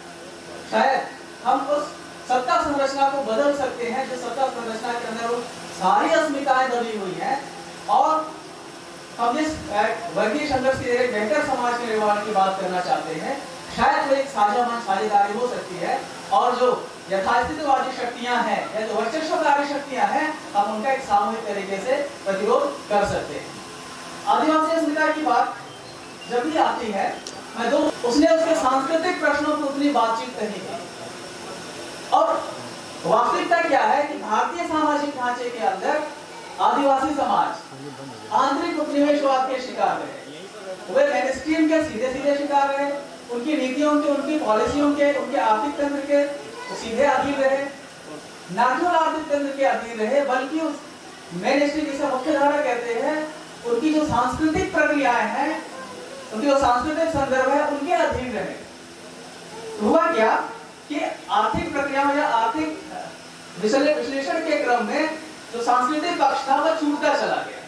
शायद हम उस सत्ता संरचना को बदल सकते हैं जो सत्ता संरचना के अंदर वो सारी अस्मिताएं दबी हुई हैं और हम जिस वर्गीय संघर्ष के एक बेहतर समाज के निर्माण की बात करना चाहते हैं, शायद वो एक साझेदारी हो सकती है और जो यथास्थितिवादी शक्तियां हैं या जो वर्चस्वकारी शक्तियां हैं, हम उनका एक सामूहिक तरीके से प्रतिरोध कर सकते हैं। आदिवासी अस्मिता की बात जब भी आती है, उसने उसके सांस्कृतिक प्रश्नों पर उतनी बातचीत नहीं की और वास्तविकता क्या है कि भारतीय सामाजिक ढांचे के अंदर आदिवासी समाज आंतरिक उपनिवेशवाद के शिकार रहे। वे मेनस्ट्रीम के सीधे सीधे शिकार रहे, उनकी नीतियों के, उनकी पॉलिसियों के, उनके आर्थिक तंत्र के सीधे अधीन रहे, न केवल आर्थिक तंत्र के अधीन रहे बल्कि उस मेनस्ट्रीम जिसे मुख्य धारा कहते हैं, उनकी जो सांस्कृतिक प्रक्रियाएं हैं, उनकी जो सांस्कृतिक संदर्भ है, उनके अधीन रहे। हुआ क्या कि आर्थिक प्रक्रियाओं या आर्थिक विश्लेषण के क्रम में जो सांस्कृतिक पक्ष था वह छूटता चला गया।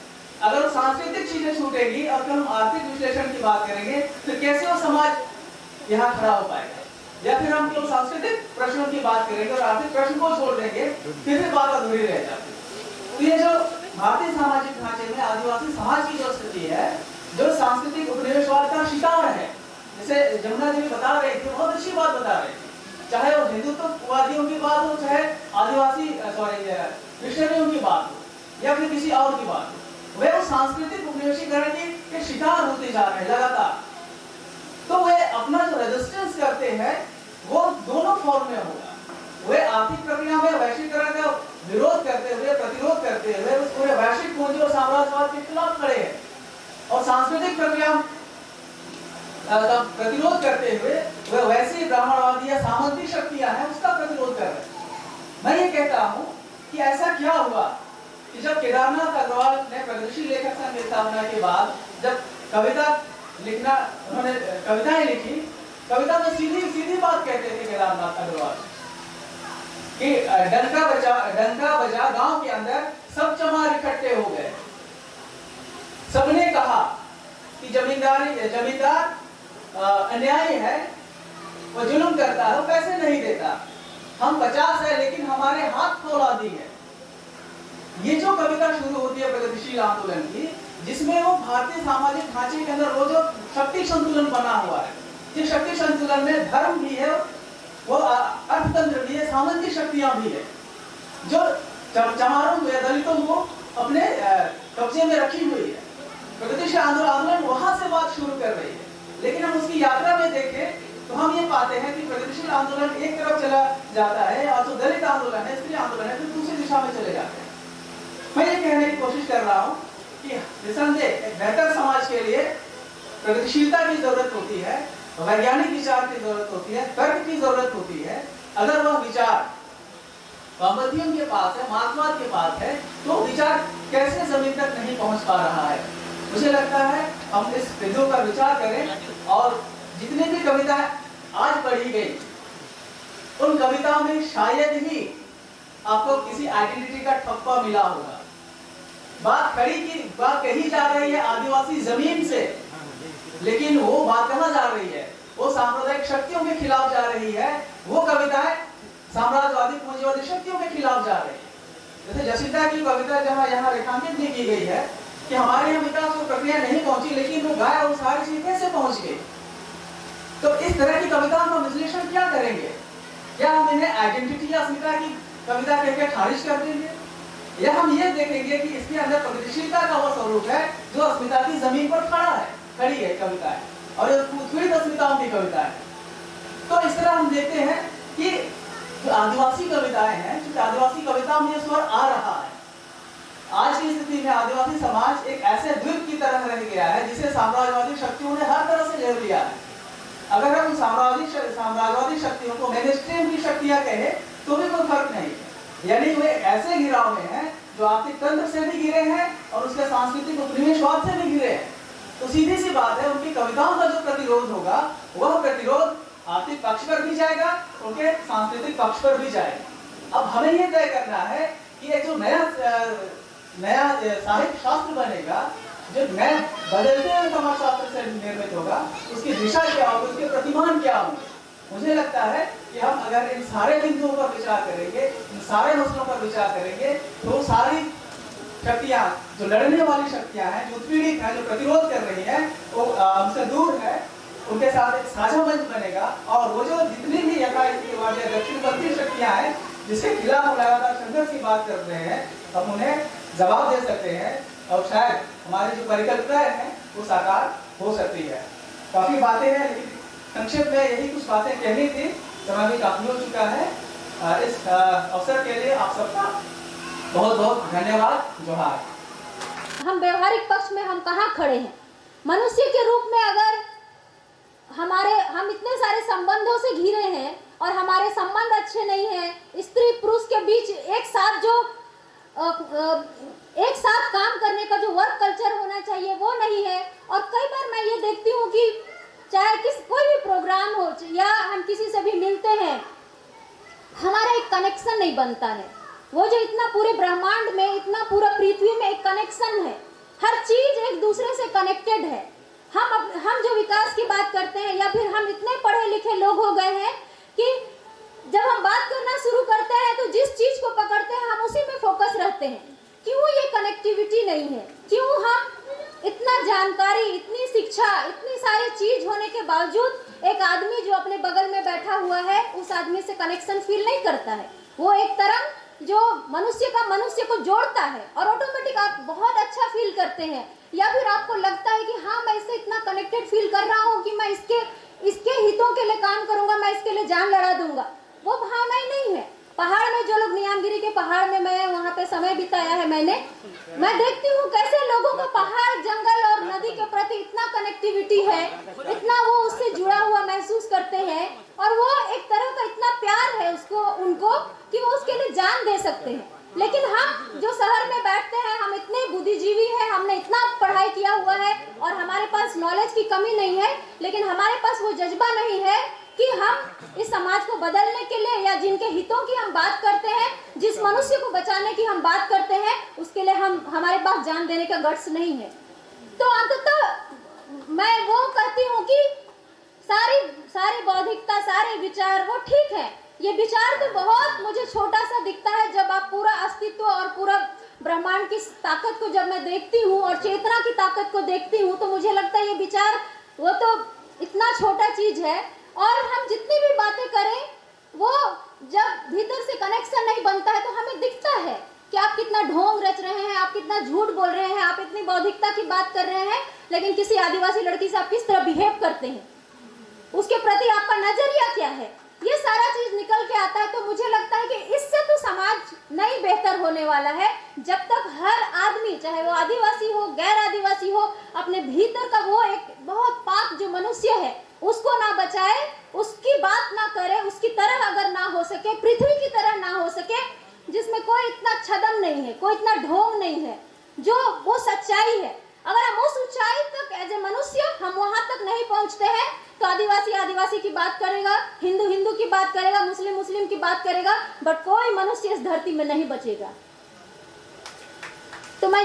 अगर वो सांस्कृतिक चीजें छूटेगी और फिर हम आर्थिक विश्लेषण की बात करेंगे तो कैसे वो समाज यहाँ खड़ा हो पाएगा? या फिर हम केवल सांस्कृतिक प्रश्नों की बात करेंगे और आर्थिक प्रश्न को छोड़ देंगे, फिर भी बात अधूरी रह जाती है। तो ये जो भारतीय सामाजिक ढांचे में आदिवासी समाज की जो स्थिति है, जो सांस्कृतिक उपनिवेशवाद का शिकार है, जैसे जमुना जी बता रहे थे, बहुत अच्छी बात बता रहे थे, चाहे वो हिंदुत्ववादियों की बात हो, चाहे आदिवासी मिशनरियों की बात हो, या फिर किसी और की बात हो, वे उस सांस्कृतिक उपनिवेशीकरण के शिकार होते जा रहे हैं लगातार। तो वे अपना जो रेजिस्टेंस करते हैं वो दोनों फॉर्म में होगा। वे आर्थिक प्रक्रिया में वैश्वीकरण का विरोध करते हुए, प्रतिरोध करते हुए उस पूरे वैश्विक पूंजी और साम्राज्यवाद के खिलाफ खड़े हैं, और सांस्कृतिक प्रक्रिया का प्रतिरोध करते हुए वे वैसी ब्राह्मणवादी या सामंती शक्तियां हैं उसका प्रतिरोध कर रहे हैं। मैं ये कहता हूं कि ऐसा क्या हुआ कि जब केदारनाथ अग्रवाल ने प्रगतिशील लेखक संघ की स्थापना के बाद जब कविता लिखना, उन्होंने कविताएं लिखी, कविता में सीधी सीधी बात कहते थे केदारनाथ अग्रवाल कि डंका बजा गांव के अंदर सब चमार इकट्ठे हो गए। सबने कहा कि जमींदार अन्यायी है, वो जुल्म करता है, वो पैसे नहीं देता, हम 50 है लेकिन हमारे हाथ फौलादी है। ये जो कविता शुरू होती है प्रगतिशील आंदोलन की, जिसमें वो भारतीय सामाजिक ढांचे के अंदर वो जो शक्ति संतुलन बना हुआ है, जिस शक्ति संतुलन में धर्म भी है, वो अर्थतंत्र भी है, सामंती शक्तियां भी है, जो चमारों या दलितों को अपने कब्जे में रखी हुई है। प्रगतिशील आंदोलन वहां से बात शुरू कर रही है, लेकिन हम उसकी यात्रा में देखें तो हम ये पाते हैं कि प्रगतिशील आंदोलन एक तरफ चला जाता है और जो दलित आंदोलन है, स्त्री आंदोलन है, फिर दूसरी दिशा में चले जाते हैं। मैं ये कहने की कोशिश कर रहा हूँ कि निसंदेह एक बेहतर समाज के लिए प्रगतिशीलता की जरूरत होती है, वैज्ञानिक विचार की जरूरत होती है, तर्क की जरूरत होती है। अगर वह विचार वामपंथियों के पास है, मार्क्सवाद के पास है, तो विचार कैसे जमीन तक नहीं पहुंच पा रहा है? मुझे लगता है हम इस बिंदु पर विचार करें और जितनी भी कविताएं आज पढ़ी गई, उन कविताओं में शायद ही आपको किसी आइडेंटिटी का ठप्पा मिला होगा। बात कही जा रही है आदिवासी जमीन से, लेकिन वो बात कहाँ जा रही है? वो सांप्रदायिक शक्तियों के खिलाफ जा रही है। वो कविताएं साम्राज्यवादी पूंजीवादी शक्तियों के खिलाफ जा रही है। जैसे जसिता की कविता जहाँ यहाँ रेखांकित भी की गई है कि हमारे यहाँ विकास को प्रक्रिया नहीं पहुंची, लेकिन वो गाय और सारी चीज कैसे पहुंच गई। तो इस तरह की कविताओं का विश्लेषण क्या करेंगे? या हम इन्हें आइडेंटिटी या अस्मिता की कविता कहकर खारिज कर देंगे, या हम ये देखेंगे कि इसके अंदर प्रगतिशीलता का वो स्वरूप है जो अस्मिता की जमीन पर खड़ी है कविताएं, और उत्पीड़ित अस्मिताओं की कविताएं। तो इस तरह हम देखते हैं कि जो आदिवासी कविताएं हैं, क्योंकि आदिवासी कविताओं में स्वर आ रहा है। आज की स्थिति में आदिवासी समाज एक ऐसे द्वीप की तरह रह गया है जिसे साम्राज्यवादी शक्तियों ने हर तरह से घेर लिया है। अगर हम साम्राज्यवादी शक्तियों को मेनस्ट्रीम की शक्तियां कहें तो भी कोई फर्क नहीं है, यानी वे ऐसे घिराव में हैं जो आर्थिक तंत्र से भी घिरे हैं और उसके सांस्कृतिक उपनिवेशवाद से भी घिरे हैं। तो सीधी सी बात है, उनकी कविताओं का जो प्रतिरोध होगा वह प्रतिरोध आर्थिक पक्ष पर भी जाएगा, उनके सांस्कृतिक पक्ष पर भी जाएगा। अब हमें यह तय करना है कि एक जो नया साहित्य शास्त्र बनेगा, जो नया बदलते हुए समाजशास्त्र से निर्मित होगा, उसकी दिशा क्या होगी, उसके प्रतिमान क्या होंगे। मुझे लगता है कि हम अगर इन सारे बिंदुओं पर विचार करेंगे, इन सारे मसलों पर विचार करेंगे, तो सारी शक्तियां, जो लड़ने वाली शक्तियां हैं, जो उत्पीड़ित हैं, जो प्रतिरोध कर रही हैं, वो हमसे दूर है, उनके साथ एक साझा मंच बनेगा। और वो जो जितनी भी दक्षिणपंथी शक्तियां हैं जिसके खिलाफ हम लगातार संघर्ष की बात कर रहे हैं, हम उन्हें जवाब दे सकते हैं और शायद हमारी जो परिकल्पनाएं हैं वो साकार हो सकती है। काफी बातें हैं, लेकिन संक्षेप में यही कुछ बातें कहनी थी, समय भी काफी हो चुका है। इस अवसर के लिए आप सबका बहुत बहुत धन्यवाद। जोहार। हम व्यवहारिक पक्ष में हम कहाँ खड़े हैं? मनुष्य के रूप में अगर हम इतने सारे संबंधों से घिरे हैं और हमारे संबंध अच्छे नहीं हैं, स्त्री पुरुष के बीच एक साथ काम करने का जो वर्क कल्चर होना चाहिए वो नहीं है। और कई बार मैं ये देखती हूँ कि चाहे कोई भी प्रोग्राम हो या हम किसी से भी मिलते हैं, हमारा एक कनेक्शन नहीं बनता है। वो जो इतना पूरे ब्रह्मांड में, इतना पूरा पृथ्वी में एक कनेक्शन है, हर चीज एक दूसरे से कनेक्टेड है। हम जो विकास की बात करते हैं, या फिर हम इतने पढ़े लिखे लोग हो गए हैं कि जब हम बात करना शुरू करते हैं तो जिस चीज को पकड़ते हैं हम उसी में फोकस रहते हैं। क्यों ये कनेक्टिविटी नहीं है? क्यों हम इतना जानकारी, इतनी शिक्षा, इतनी सारी चीज होने के बावजूद एक आदमी जो अपने बगल में बैठा हुआ है उस आदमी से कनेक्शन फील नहीं करता है? वो एक तरंग जो मनुष्य को जोड़ता है और ऑटोमेटिक आप बहुत अच्छा फील करते हैं, या फिर आपको लगता है कि हाँ मैं इससे इतना कनेक्टेड फील कर रहा हूँ कि मैं इसके हितों के लिए काम करूंगा, मैं इसके लिए जान लड़ा दूंगा। वो भावना ही नहीं है। पहाड़ में जो लोग नियामगिरी के पहाड़ में, मैं वहाँ पे समय बिताया है मैं देखती हूँ कैसे लोगों का पहाड़, जंगल और नदी के प्रति इतना कनेक्टिविटी है, इतना वो उससे जुड़ा हुआ महसूस करते हैं, और वो एक तरह का इतना प्यार है उनको कि वो उसके लिए जान दे सकते हैं। लेकिन हम जो शहर में बैठते हैं, हम इतने बुद्धिजीवी हैं, हमने इतना पढ़ाई किया हुआ है और हमारे पास नॉलेज की कमी नहीं है, लेकिन हमारे पास वो जज्बा नहीं है कि हम इस समाज को बदलने के लिए, या जिनके हितों की हम बात करते हैं, जिस मनुष्य को बचाने की हम बात करते हैं, उसके लिए हमारे पास जान देने का गट्स नहीं है। तो अंततः मैं वो कहती हूँ कि सारी बौद्धिकता, सारे विचार वो ठीक है। ये विचार तो बहुत मुझे छोटा सा दिखता है जब आप पूरा अस्तित्व और पूरा ब्रह्मांड की ताकत को जब मैं देखती हूँ और चेतना की ताकत को देखती हूँ, तो मुझे लगता है ये विचार वो तो इतना छोटा चीज है। और हम जितनी भी बातें करें, वो जब भीतर से कनेक्शन नहीं बनता है तो हमें दिखता है कि आप कितना ढोंग रच रहे हैं, आप कितना झूठ बोल रहे हैं, आप इतनी बौद्धिकता की बात कर रहे हैं, लेकिन किसी आदिवासी लड़की से आप किस तरह बिहेव करते हैं, उसके प्रति आपका नजरिया क्या है, ये सारा चीज निकल के आता है। तो मुझे लगता है कि इससे तो समाज नहीं बेहतर होने वाला है जब तक हर आदमी, चाहे वो आदिवासी हो, गैर आदिवासी हो, अपने भीतर का वो एक बहुत पाक जो मनुष्य है उसको ना बचाए, उसकी बात ना करे, उसकी तरह अगर ना हो सके, पृथ्वी की तरह ना हो सके, जिसमें कोई इतना छदम नहीं है, कोई इतना ढोंग नहीं है, जो वो सच्चाई है। अगर हम उस ऊंचाई तक एज ए मनुष्य हम वहां तक नहीं पहुंचते हैं तो आदिवासी की बात करेगा, हिंदू की बात करेगा, मुस्लिम की बात करेगा, बट कोई मनुष्य इस धरती में नहीं बचेगा। तो मैं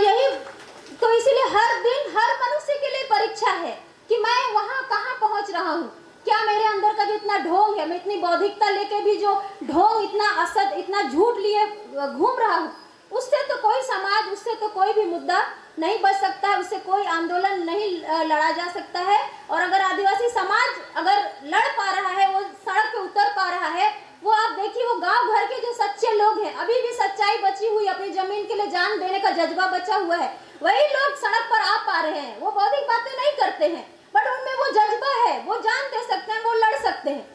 तो इसीलिए हर दिन हर मनुष्य के लिए परीक्षा है कि मैं वहां कहां पहुंच रहा हूं। क्या मेरे अंदर का जो इतना ढोंग है, मैं इतनी बौद्धिकता लेके भी जो ढोंग, इतना असद, इतना झूठ लिए घूम रहा हूं, उससे तो कोई समाज, उससे तो कोई भी मुद्दा नहीं बच सकता है, उससे कोई आंदोलन नहीं लड़ा जा सकता है। और अगर आदिवासी समाज अगर लड़ पा रहा है, वो सड़क पे उतर पा रहा है, वो आप देखिए, वो गांव घर के जो सच्चे लोग हैं, अभी भी सच्चाई बची हुई, अपनी जमीन के लिए जान देने का जज्बा बचा हुआ है, वही लोग सड़क पर आ पा रहे हैं। वो बौद्धिक बातें नहीं करते हैं, बट उनमें वो जज्बा है, वो जान दे सकते हैं, वो लड़ सकते हैं।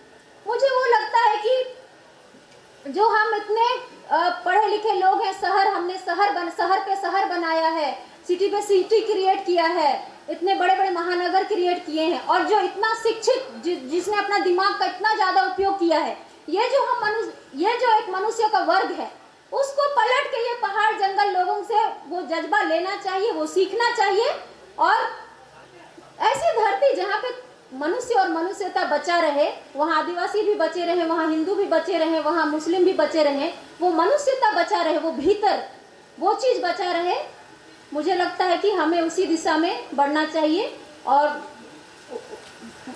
मुझे वो लगता है कि जो हम इतने पढ़े लिखे लोग हैं, हमने शहर पे शहर बनाया है, सिटी पे सिटी क्रिएट किया है, इतने बड़े बड़े महानगर क्रिएट किए हैं, और जो इतना शिक्षित, जिसने अपना दिमाग का इतना ज्यादा उपयोग किया है, ये जो एक मनुष्य का वर्ग है, उसको पलट के ये पहाड़ जंगल लोगों से वो जज्बा लेना चाहिए, वो सीखना चाहिए। और ऐसी धरती जहाँ पे मनुष्य और मनुष्यता बचा रहे, वहाँ आदिवासी भी बचे रहे, वहाँ हिंदू भी बचे रहे, वहाँ मुस्लिम भी बचे रहे, वो मनुष्यता बचा रहे, वो भीतर वो चीज बचा रहे। मुझे लगता है कि हमें उसी दिशा में बढ़ना चाहिए, और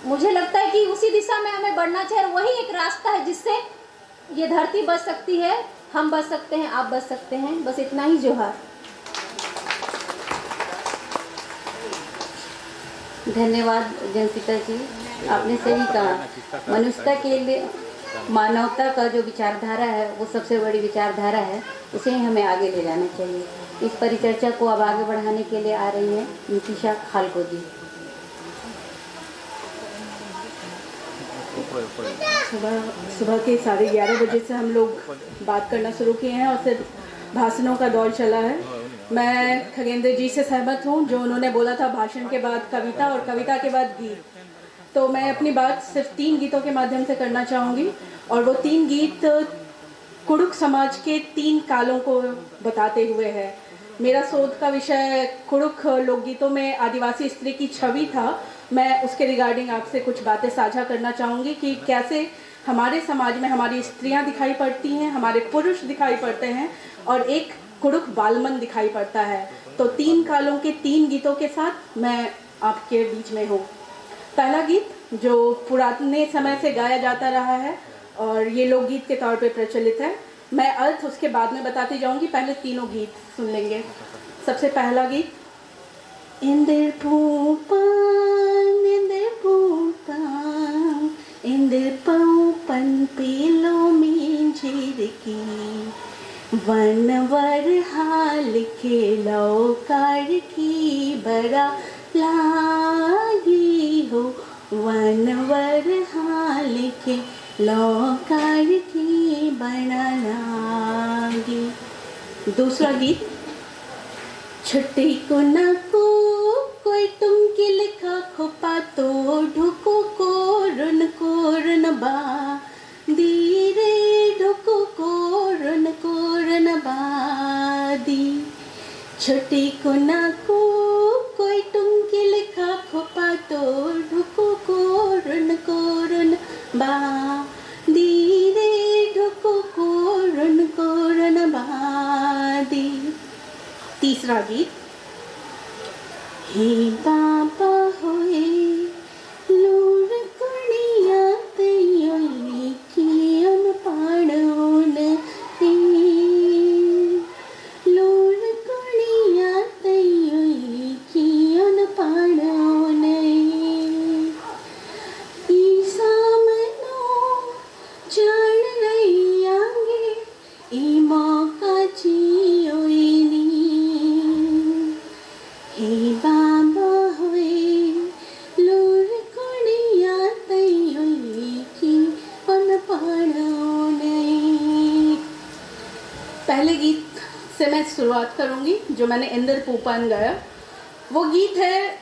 मुझे लगता है कि उसी दिशा में हमें बढ़ना चाहिए, और वही एक रास्ता है जिससे ये धरती बच सकती है, हम बच सकते हैं, आप बच सकते हैं। बस इतना ही। जोहार। धन्यवाद जनपिता जी, आपने सही कहा। मनुष्यता के लिए मानवता का जो विचारधारा है वो सबसे बड़ी विचारधारा है, उसे ही हमें आगे ले जाना चाहिए। इस परिचर्चा को अब आगे बढ़ाने के लिए आ रही है नितिशा खालको जी। सुबह के 11:30 बजे से हम लोग बात करना शुरू किए हैं और फिर भाषणों का दौर चला है। मैं खगेंद्र जी से सहमत हूँ, जो उन्होंने बोला था भाषण के बाद कविता और कविता के बाद गीत। तो मैं अपनी बात सिर्फ 3 गीतों के माध्यम से करना चाहूँगी, और वो 3 गीत कुड़ुक समाज के 3 कालों को बताते हुए है। मेरा शोध का विषय कुड़ुक लोकगीतों में आदिवासी स्त्री की छवि था। मैं उसके रिगार्डिंग आपसे कुछ बातें साझा करना चाहूँगी कि कैसे हमारे समाज में हमारी स्त्रियां दिखाई पड़ती हैं, हमारे पुरुष दिखाई पड़ते हैं और एक कुड़ुक बालमन दिखाई पड़ता है। तो 3 कालों के 3 गीतों के साथ मैं आपके बीच में हूँ। पहला गीत जो पुराने समय से गाया जाता रहा है और ये लोकगीत के तौर पे प्रचलित है। मैं अर्थ उसके बाद में बताती जाऊंगी, पहले तीनों गीत सुन लेंगे। सबसे पहला गीत, इंदर पौपन पेलो में झिरकी वनवर हाल खेलो कार की बड़ा लागी हो, वनवर हाल के लौकार की बड़ा लागी। दूसरा गीत, छुट्टी को न को कोई तुम की लिखा खुपा तो ढुको को रुन बा धीरे ढुको को रुन बा दी। छुट्टी को न को कोई तुम की लिखा खुपा तो ढुको को रुन बा धीरे ढुको को रुन बा दी। तीसरा गीत, हे बाबा होए लूर कुड़िया तैयोली की अनपाड़ोन लूर कुड़िया तैयोली की अनपाड़ोन ईसा मनो जान रही आगे ई मौका जियोनी। हे बाबा होए लूर कुड़िया तैयोली की अनपाड़ों ने। पहले गीत से मैं शुरुआत करूंगी जो मैंने इंदर पूपान गाया। वो गीत है,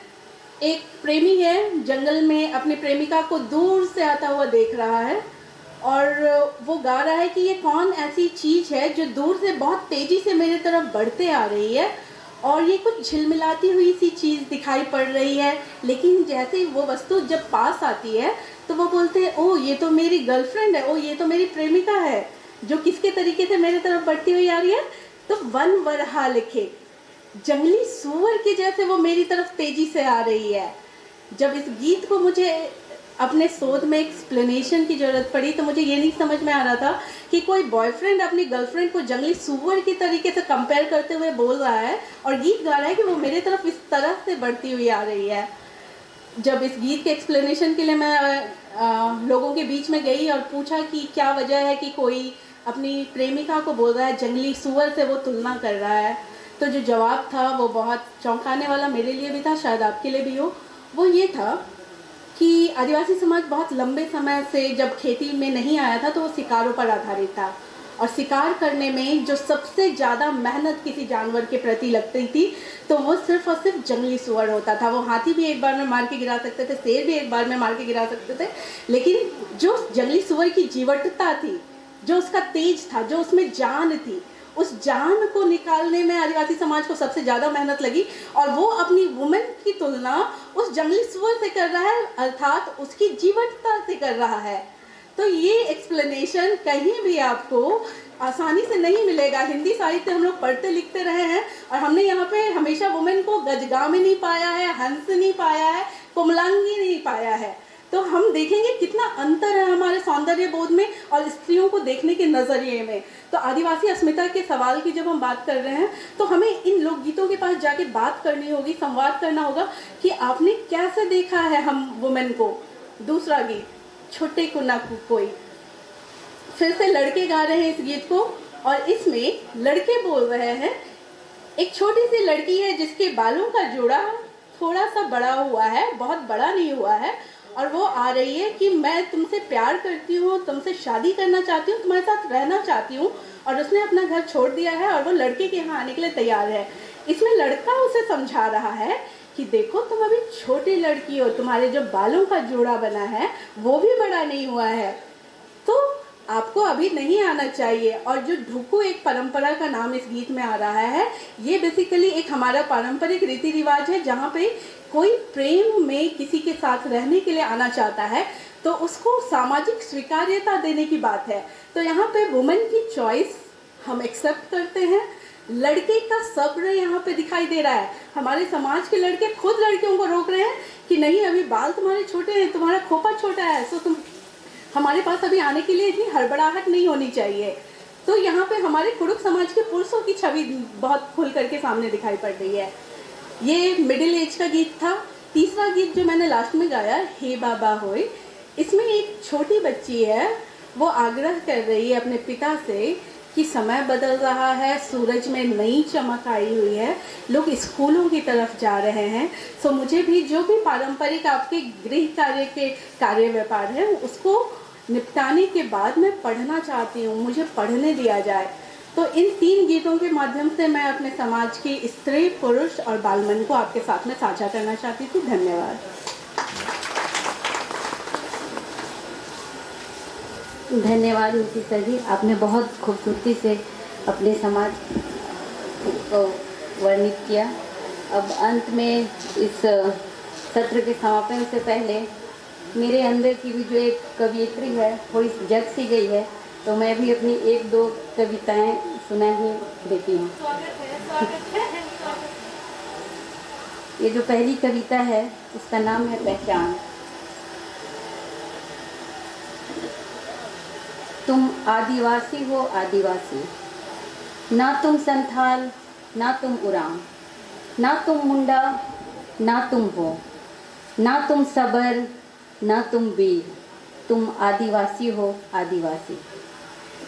एक प्रेमी है, जंगल में अपनी प्रेमिका को दूर से आता हुआ देख रहा है और वो गा रहा है कि ये कौन ऐसी चीज़ है जो दूर से बहुत तेज़ी से मेरे तरफ बढ़ते आ रही है और ये कुछ झिलमिलाती हुई सी चीज़ दिखाई पड़ रही है, लेकिन जैसे ही वो वस्तु जब पास आती है तो वो बोलते हैं, ओ ये तो मेरी गर्लफ्रेंड है, ओ ये तो मेरी प्रेमिका है जो किसके तरीके से मेरे तरफ बढ़ती हुई आ रही है। तो वन वरहा लिखे, जंगली सूअर के जैसे वो मेरी तरफ तेज़ी से आ रही है। जब इस गीत को मुझे अपने शोध में एक्सप्लेनेशन की ज़रूरत पड़ी तो मुझे ये नहीं समझ में आ रहा था कि कोई बॉयफ्रेंड अपनी गर्लफ्रेंड को जंगली सूअर की तरीके से कंपेयर करते हुए बोल रहा है और गीत गा रहा है कि वो मेरे तरफ इस तरह से बढ़ती हुई आ रही है। जब इस गीत के एक्सप्लेनेशन के लिए मैं लोगों के बीच में गई और पूछा कि क्या वजह है कि कोई अपनी प्रेमिका को बोल रहा है जंगली सूअर से, वो तुलना कर रहा है, तो जो जवाब था वो बहुत चौंकाने वाला मेरे लिए भी था, शायद आपके लिए भी हो। वो ये था कि आदिवासी समाज बहुत लंबे समय से जब खेती में नहीं आया था तो वो शिकारों पर आधारित था और शिकार करने में जो सबसे ज़्यादा मेहनत किसी जानवर के प्रति लगती थी तो वो सिर्फ और सिर्फ जंगली सूअर होता था। वो हाथी भी एक बार में मार के गिरा सकते थे, शेर भी एक बार में मार के गिरा सकते थे, लेकिन जो जंगली सूअर की जीवटता थी, जो उसका तेज था, जो उसमें जान थी, उस जान को निकालने में आदिवासी समाज को सबसे ज़्यादा मेहनत लगी और वो अपनी वुमेन की तुलना उस जंगली सूअर से कर रहा है, अर्थात उसकी जीवटता से कर रहा है। तो ये एक्सप्लेनेशन कहीं भी आपको आसानी से नहीं मिलेगा। हिंदी साहित्य हम लोग पढ़ते लिखते रहे हैं और हमने यहाँ पे हमेशा वुमेन को गजगामी नहीं पाया है, हंस नहीं पाया है, कुमलांगी नहीं पाया है। तो हम देखेंगे कितना अंतर है हमारे सौंदर्य बोध में और स्त्रियों को देखने के नज़रिए में। तो आदिवासी अस्मिता के सवाल की जब हम बात कर रहे हैं तो हमें इन लोकगीतों के पास जाके बात करनी होगी, संवाद करना होगा कि आपने कैसे देखा है हम वुमेन को। दूसरा गीत, छोटे को ना कोई, फिर से लड़के गा रहे हैं इस गीत को और इसमें लड़के बोल रहे हैं, एक छोटी सी लड़की है जिसके बालों का जोड़ा थोड़ा सा बड़ा हुआ है, बहुत बड़ा नहीं हुआ है, और वो आ रही है कि मैं तुमसे प्यार करती हूँ, तुमसे शादी करना चाहती हूँ, तुम्हारे साथ रहना चाहती हूँ, और उसने अपना घर छोड़ दिया है और वो लड़के के यहाँ आने के लिए तैयार है। इसमें लड़का उसे समझा रहा है कि देखो तुम अभी छोटी लड़की हो, तुम्हारे जो बालों का जोड़ा बना है वो भी बड़ा नहीं हुआ है, तो आपको अभी नहीं आना चाहिए। और जो ढुकू एक परंपरा का नाम इस गीत में आ रहा है, ये बेसिकली एक हमारा पारंपरिक रीति रिवाज है जहाँ पे कोई प्रेम में किसी के साथ रहने के लिए आना चाहता है तो उसको सामाजिक स्वीकार्यता देने की बात है। तो यहाँ पे वुमेन की चॉइस हम एक्सेप्ट करते हैं, लड़के का सब्र यहाँ पे दिखाई दे रहा है। हमारे समाज के लड़के खुद लड़कियों को रोक रहे हैं कि नहीं अभी बाल तुम्हारे छोटे हैं, तुम्हारा खोपा छोटा है, सो तुम हमारे पास अभी आने के लिए इतनी हड़बड़ाहट नहीं होनी चाहिए। तो यहाँ पे हमारे कुड़ुक समाज के पुरुषों की छवि बहुत खुल करके सामने दिखाई पड़ रही है। ये मिडिल एज का गीत था। तीसरा गीत जो मैंने लास्ट में गाया, हे बाबा होए, इसमें एक छोटी बच्ची है, वो आग्रह कर रही है अपने पिता से कि समय बदल रहा है, सूरज में नई चमक आई हुई है, लोग स्कूलों की तरफ जा रहे हैं, सो मुझे भी जो भी पारंपरिक आपके गृह कार्य के कार्य व्यापार है उसको निपटाने के बाद मैं पढ़ना चाहती हूँ, मुझे पढ़ने दिया जाए। तो इन 3 गीतों के माध्यम से मैं अपने समाज की स्त्री, पुरुष और बालमन को आपके साथ में साझा करना चाहती थी। धन्यवाद। धन्यवाद नीति सर जी, आपने बहुत खूबसूरती से अपने समाज को वर्णित किया। अब अंत में इस सत्र के समापन से पहले मेरे अंदर की भी जो एक कवियत्री है थोड़ी जग सी गई है, तो मैं भी अपनी 1-2 कविताएं सुना ही देती हूँ। ये जो पहली कविता है उसका नाम है पहचान। तुम आदिवासी हो आदिवासी, ना तुम संथाल ना तुम उरांव, ना तुम मुंडा ना तुम हो, ना तुम सबर ना तुम वीर, तुम आदिवासी हो आदिवासी।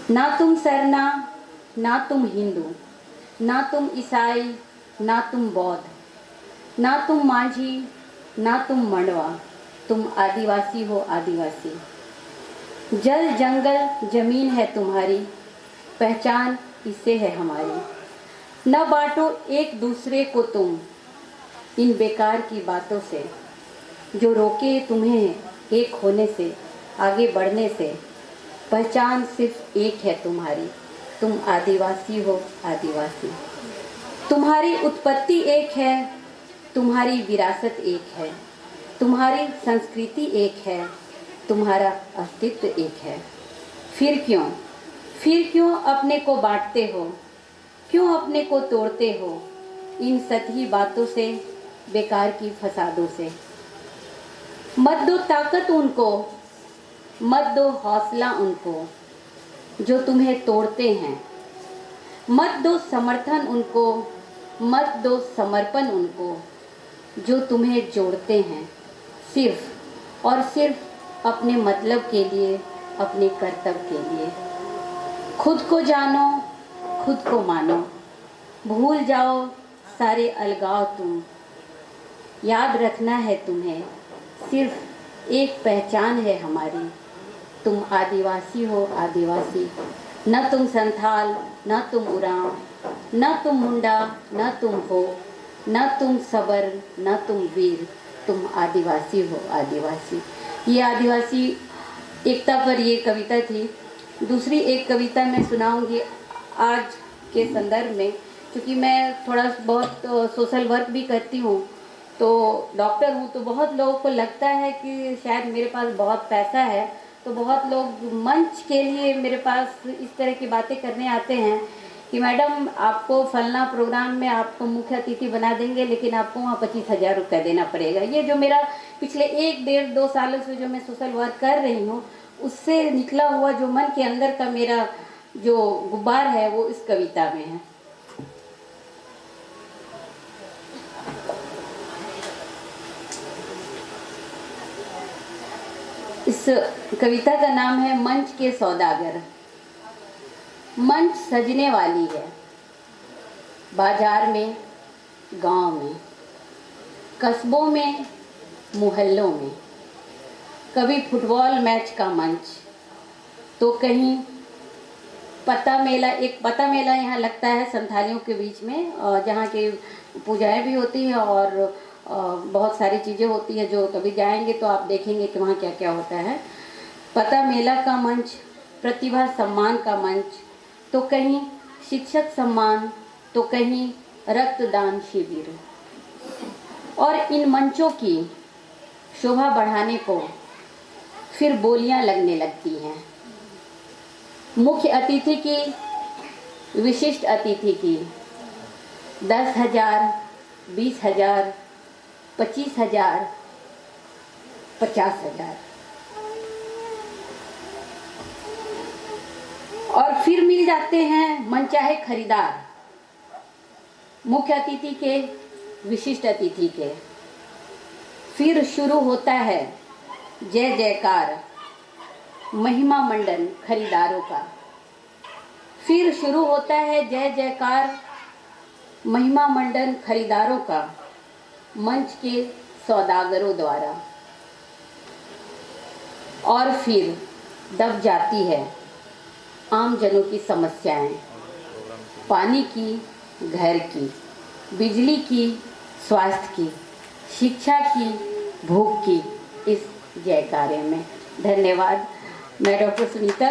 ना तुम सरना ना तुम हिंदू, ना तुम ईसाई ना तुम बौद्ध, ना तुम माझी ना तुम मंडवा, तुम आदिवासी हो आदिवासी। जल जंगल जमीन है तुम्हारी, पहचान इससे है हमारी। न बांटो एक दूसरे को तुम इन बेकार की बातों से, जो रोके तुम्हें एक होने से, आगे बढ़ने से। पहचान सिर्फ एक है तुम्हारी, तुम आदिवासी हो आदिवासी। तुम्हारी उत्पत्ति एक है, तुम्हारी विरासत एक है, तुम्हारी संस्कृति एक है, तुम्हारा अस्तित्व एक है। फिर क्यों अपने को बांटते हो, क्यों अपने को तोड़ते हो इन सतही बातों से, बेकार की फसादों से। मत दो ताकत उनको, मत दो हौसला उनको जो तुम्हें तोड़ते हैं, मत दो समर्थन उनको, मत दो समर्पण उनको जो तुम्हें जोड़ते हैं। सिर्फ और सिर्फ अपने मतलब के लिए, अपने कर्तव्य के लिए। खुद को जानो, खुद को मानो, भूल जाओ सारे अलगाव तुम। याद रखना है तुम्हें, सिर्फ एक पहचान है हमारी, तुम आदिवासी हो आदिवासी। न तुम संथाल, न तुम उरांव, न तुम मुंडा, न तुम हो, न तुम सबर, न तुम वीर, तुम आदिवासी हो आदिवासी। ये आदिवासी एकता पर ये कविता थी। दूसरी एक कविता मैं सुनाऊंगी आज के संदर्भ में, क्योंकि मैं थोड़ा बहुत सोशल वर्क भी करती हूँ, तो डॉक्टर हूँ, तो बहुत लोगों को लगता है कि शायद मेरे पास बहुत पैसा है, तो बहुत लोग मंच के लिए मेरे पास इस तरह की बातें करने आते हैं कि मैडम आपको फलना प्रोग्राम में आपको मुख्य अतिथि बना देंगे, लेकिन आपको वहाँ 25,000 रुपये देना पड़ेगा। ये जो मेरा पिछले 1-1.5-2 सालों से जो मैं सोशल वर्क कर रही हूँ, उससे निकला हुआ जो मन के अंदर का मेरा जो गुब्बार है वो इस कविता में है। इस कविता का नाम है मंच के सौदागर। मंच सजने वाली है, बाजार में, गांव में, कस्बों में, मोहल्लों में। कभी फुटबॉल मैच का मंच, तो कहीं पता मेला, एक पता मेला यहाँ लगता है संथालियों के बीच में, जहाँ के पूजाएं भी होती हैं और बहुत सारी चीज़ें होती है जो कभी जाएंगे तो आप देखेंगे कि वहाँ क्या क्या होता है। पता मेला का मंच, प्रतिभा सम्मान का मंच, तो कहीं शिक्षक सम्मान, तो कहीं रक्तदान शिविर। और इन मंचों की शोभा बढ़ाने को फिर बोलियां लगने लगती हैं। मुख्य अतिथि की, विशिष्ट अतिथि की 10,000, 20,000, 25,000, 50,000। और फिर मिल जाते हैं मनचाहे खरीदार, मुख्य अतिथि के, विशिष्ट अतिथि के। फिर शुरू होता है जय जयकार महिमा मंडन खरीदारों का। फिर शुरू होता है जय जयकार महिमा मंडन खरीदारों का मंच के सौदागरों द्वारा। और फिर दब जाती है आम जनों की समस्याएं, पानी की, घर की, बिजली की, स्वास्थ्य की, शिक्षा की, भूख की, इस जयकारे में। धन्यवाद। मैं डॉक्टर सुनीता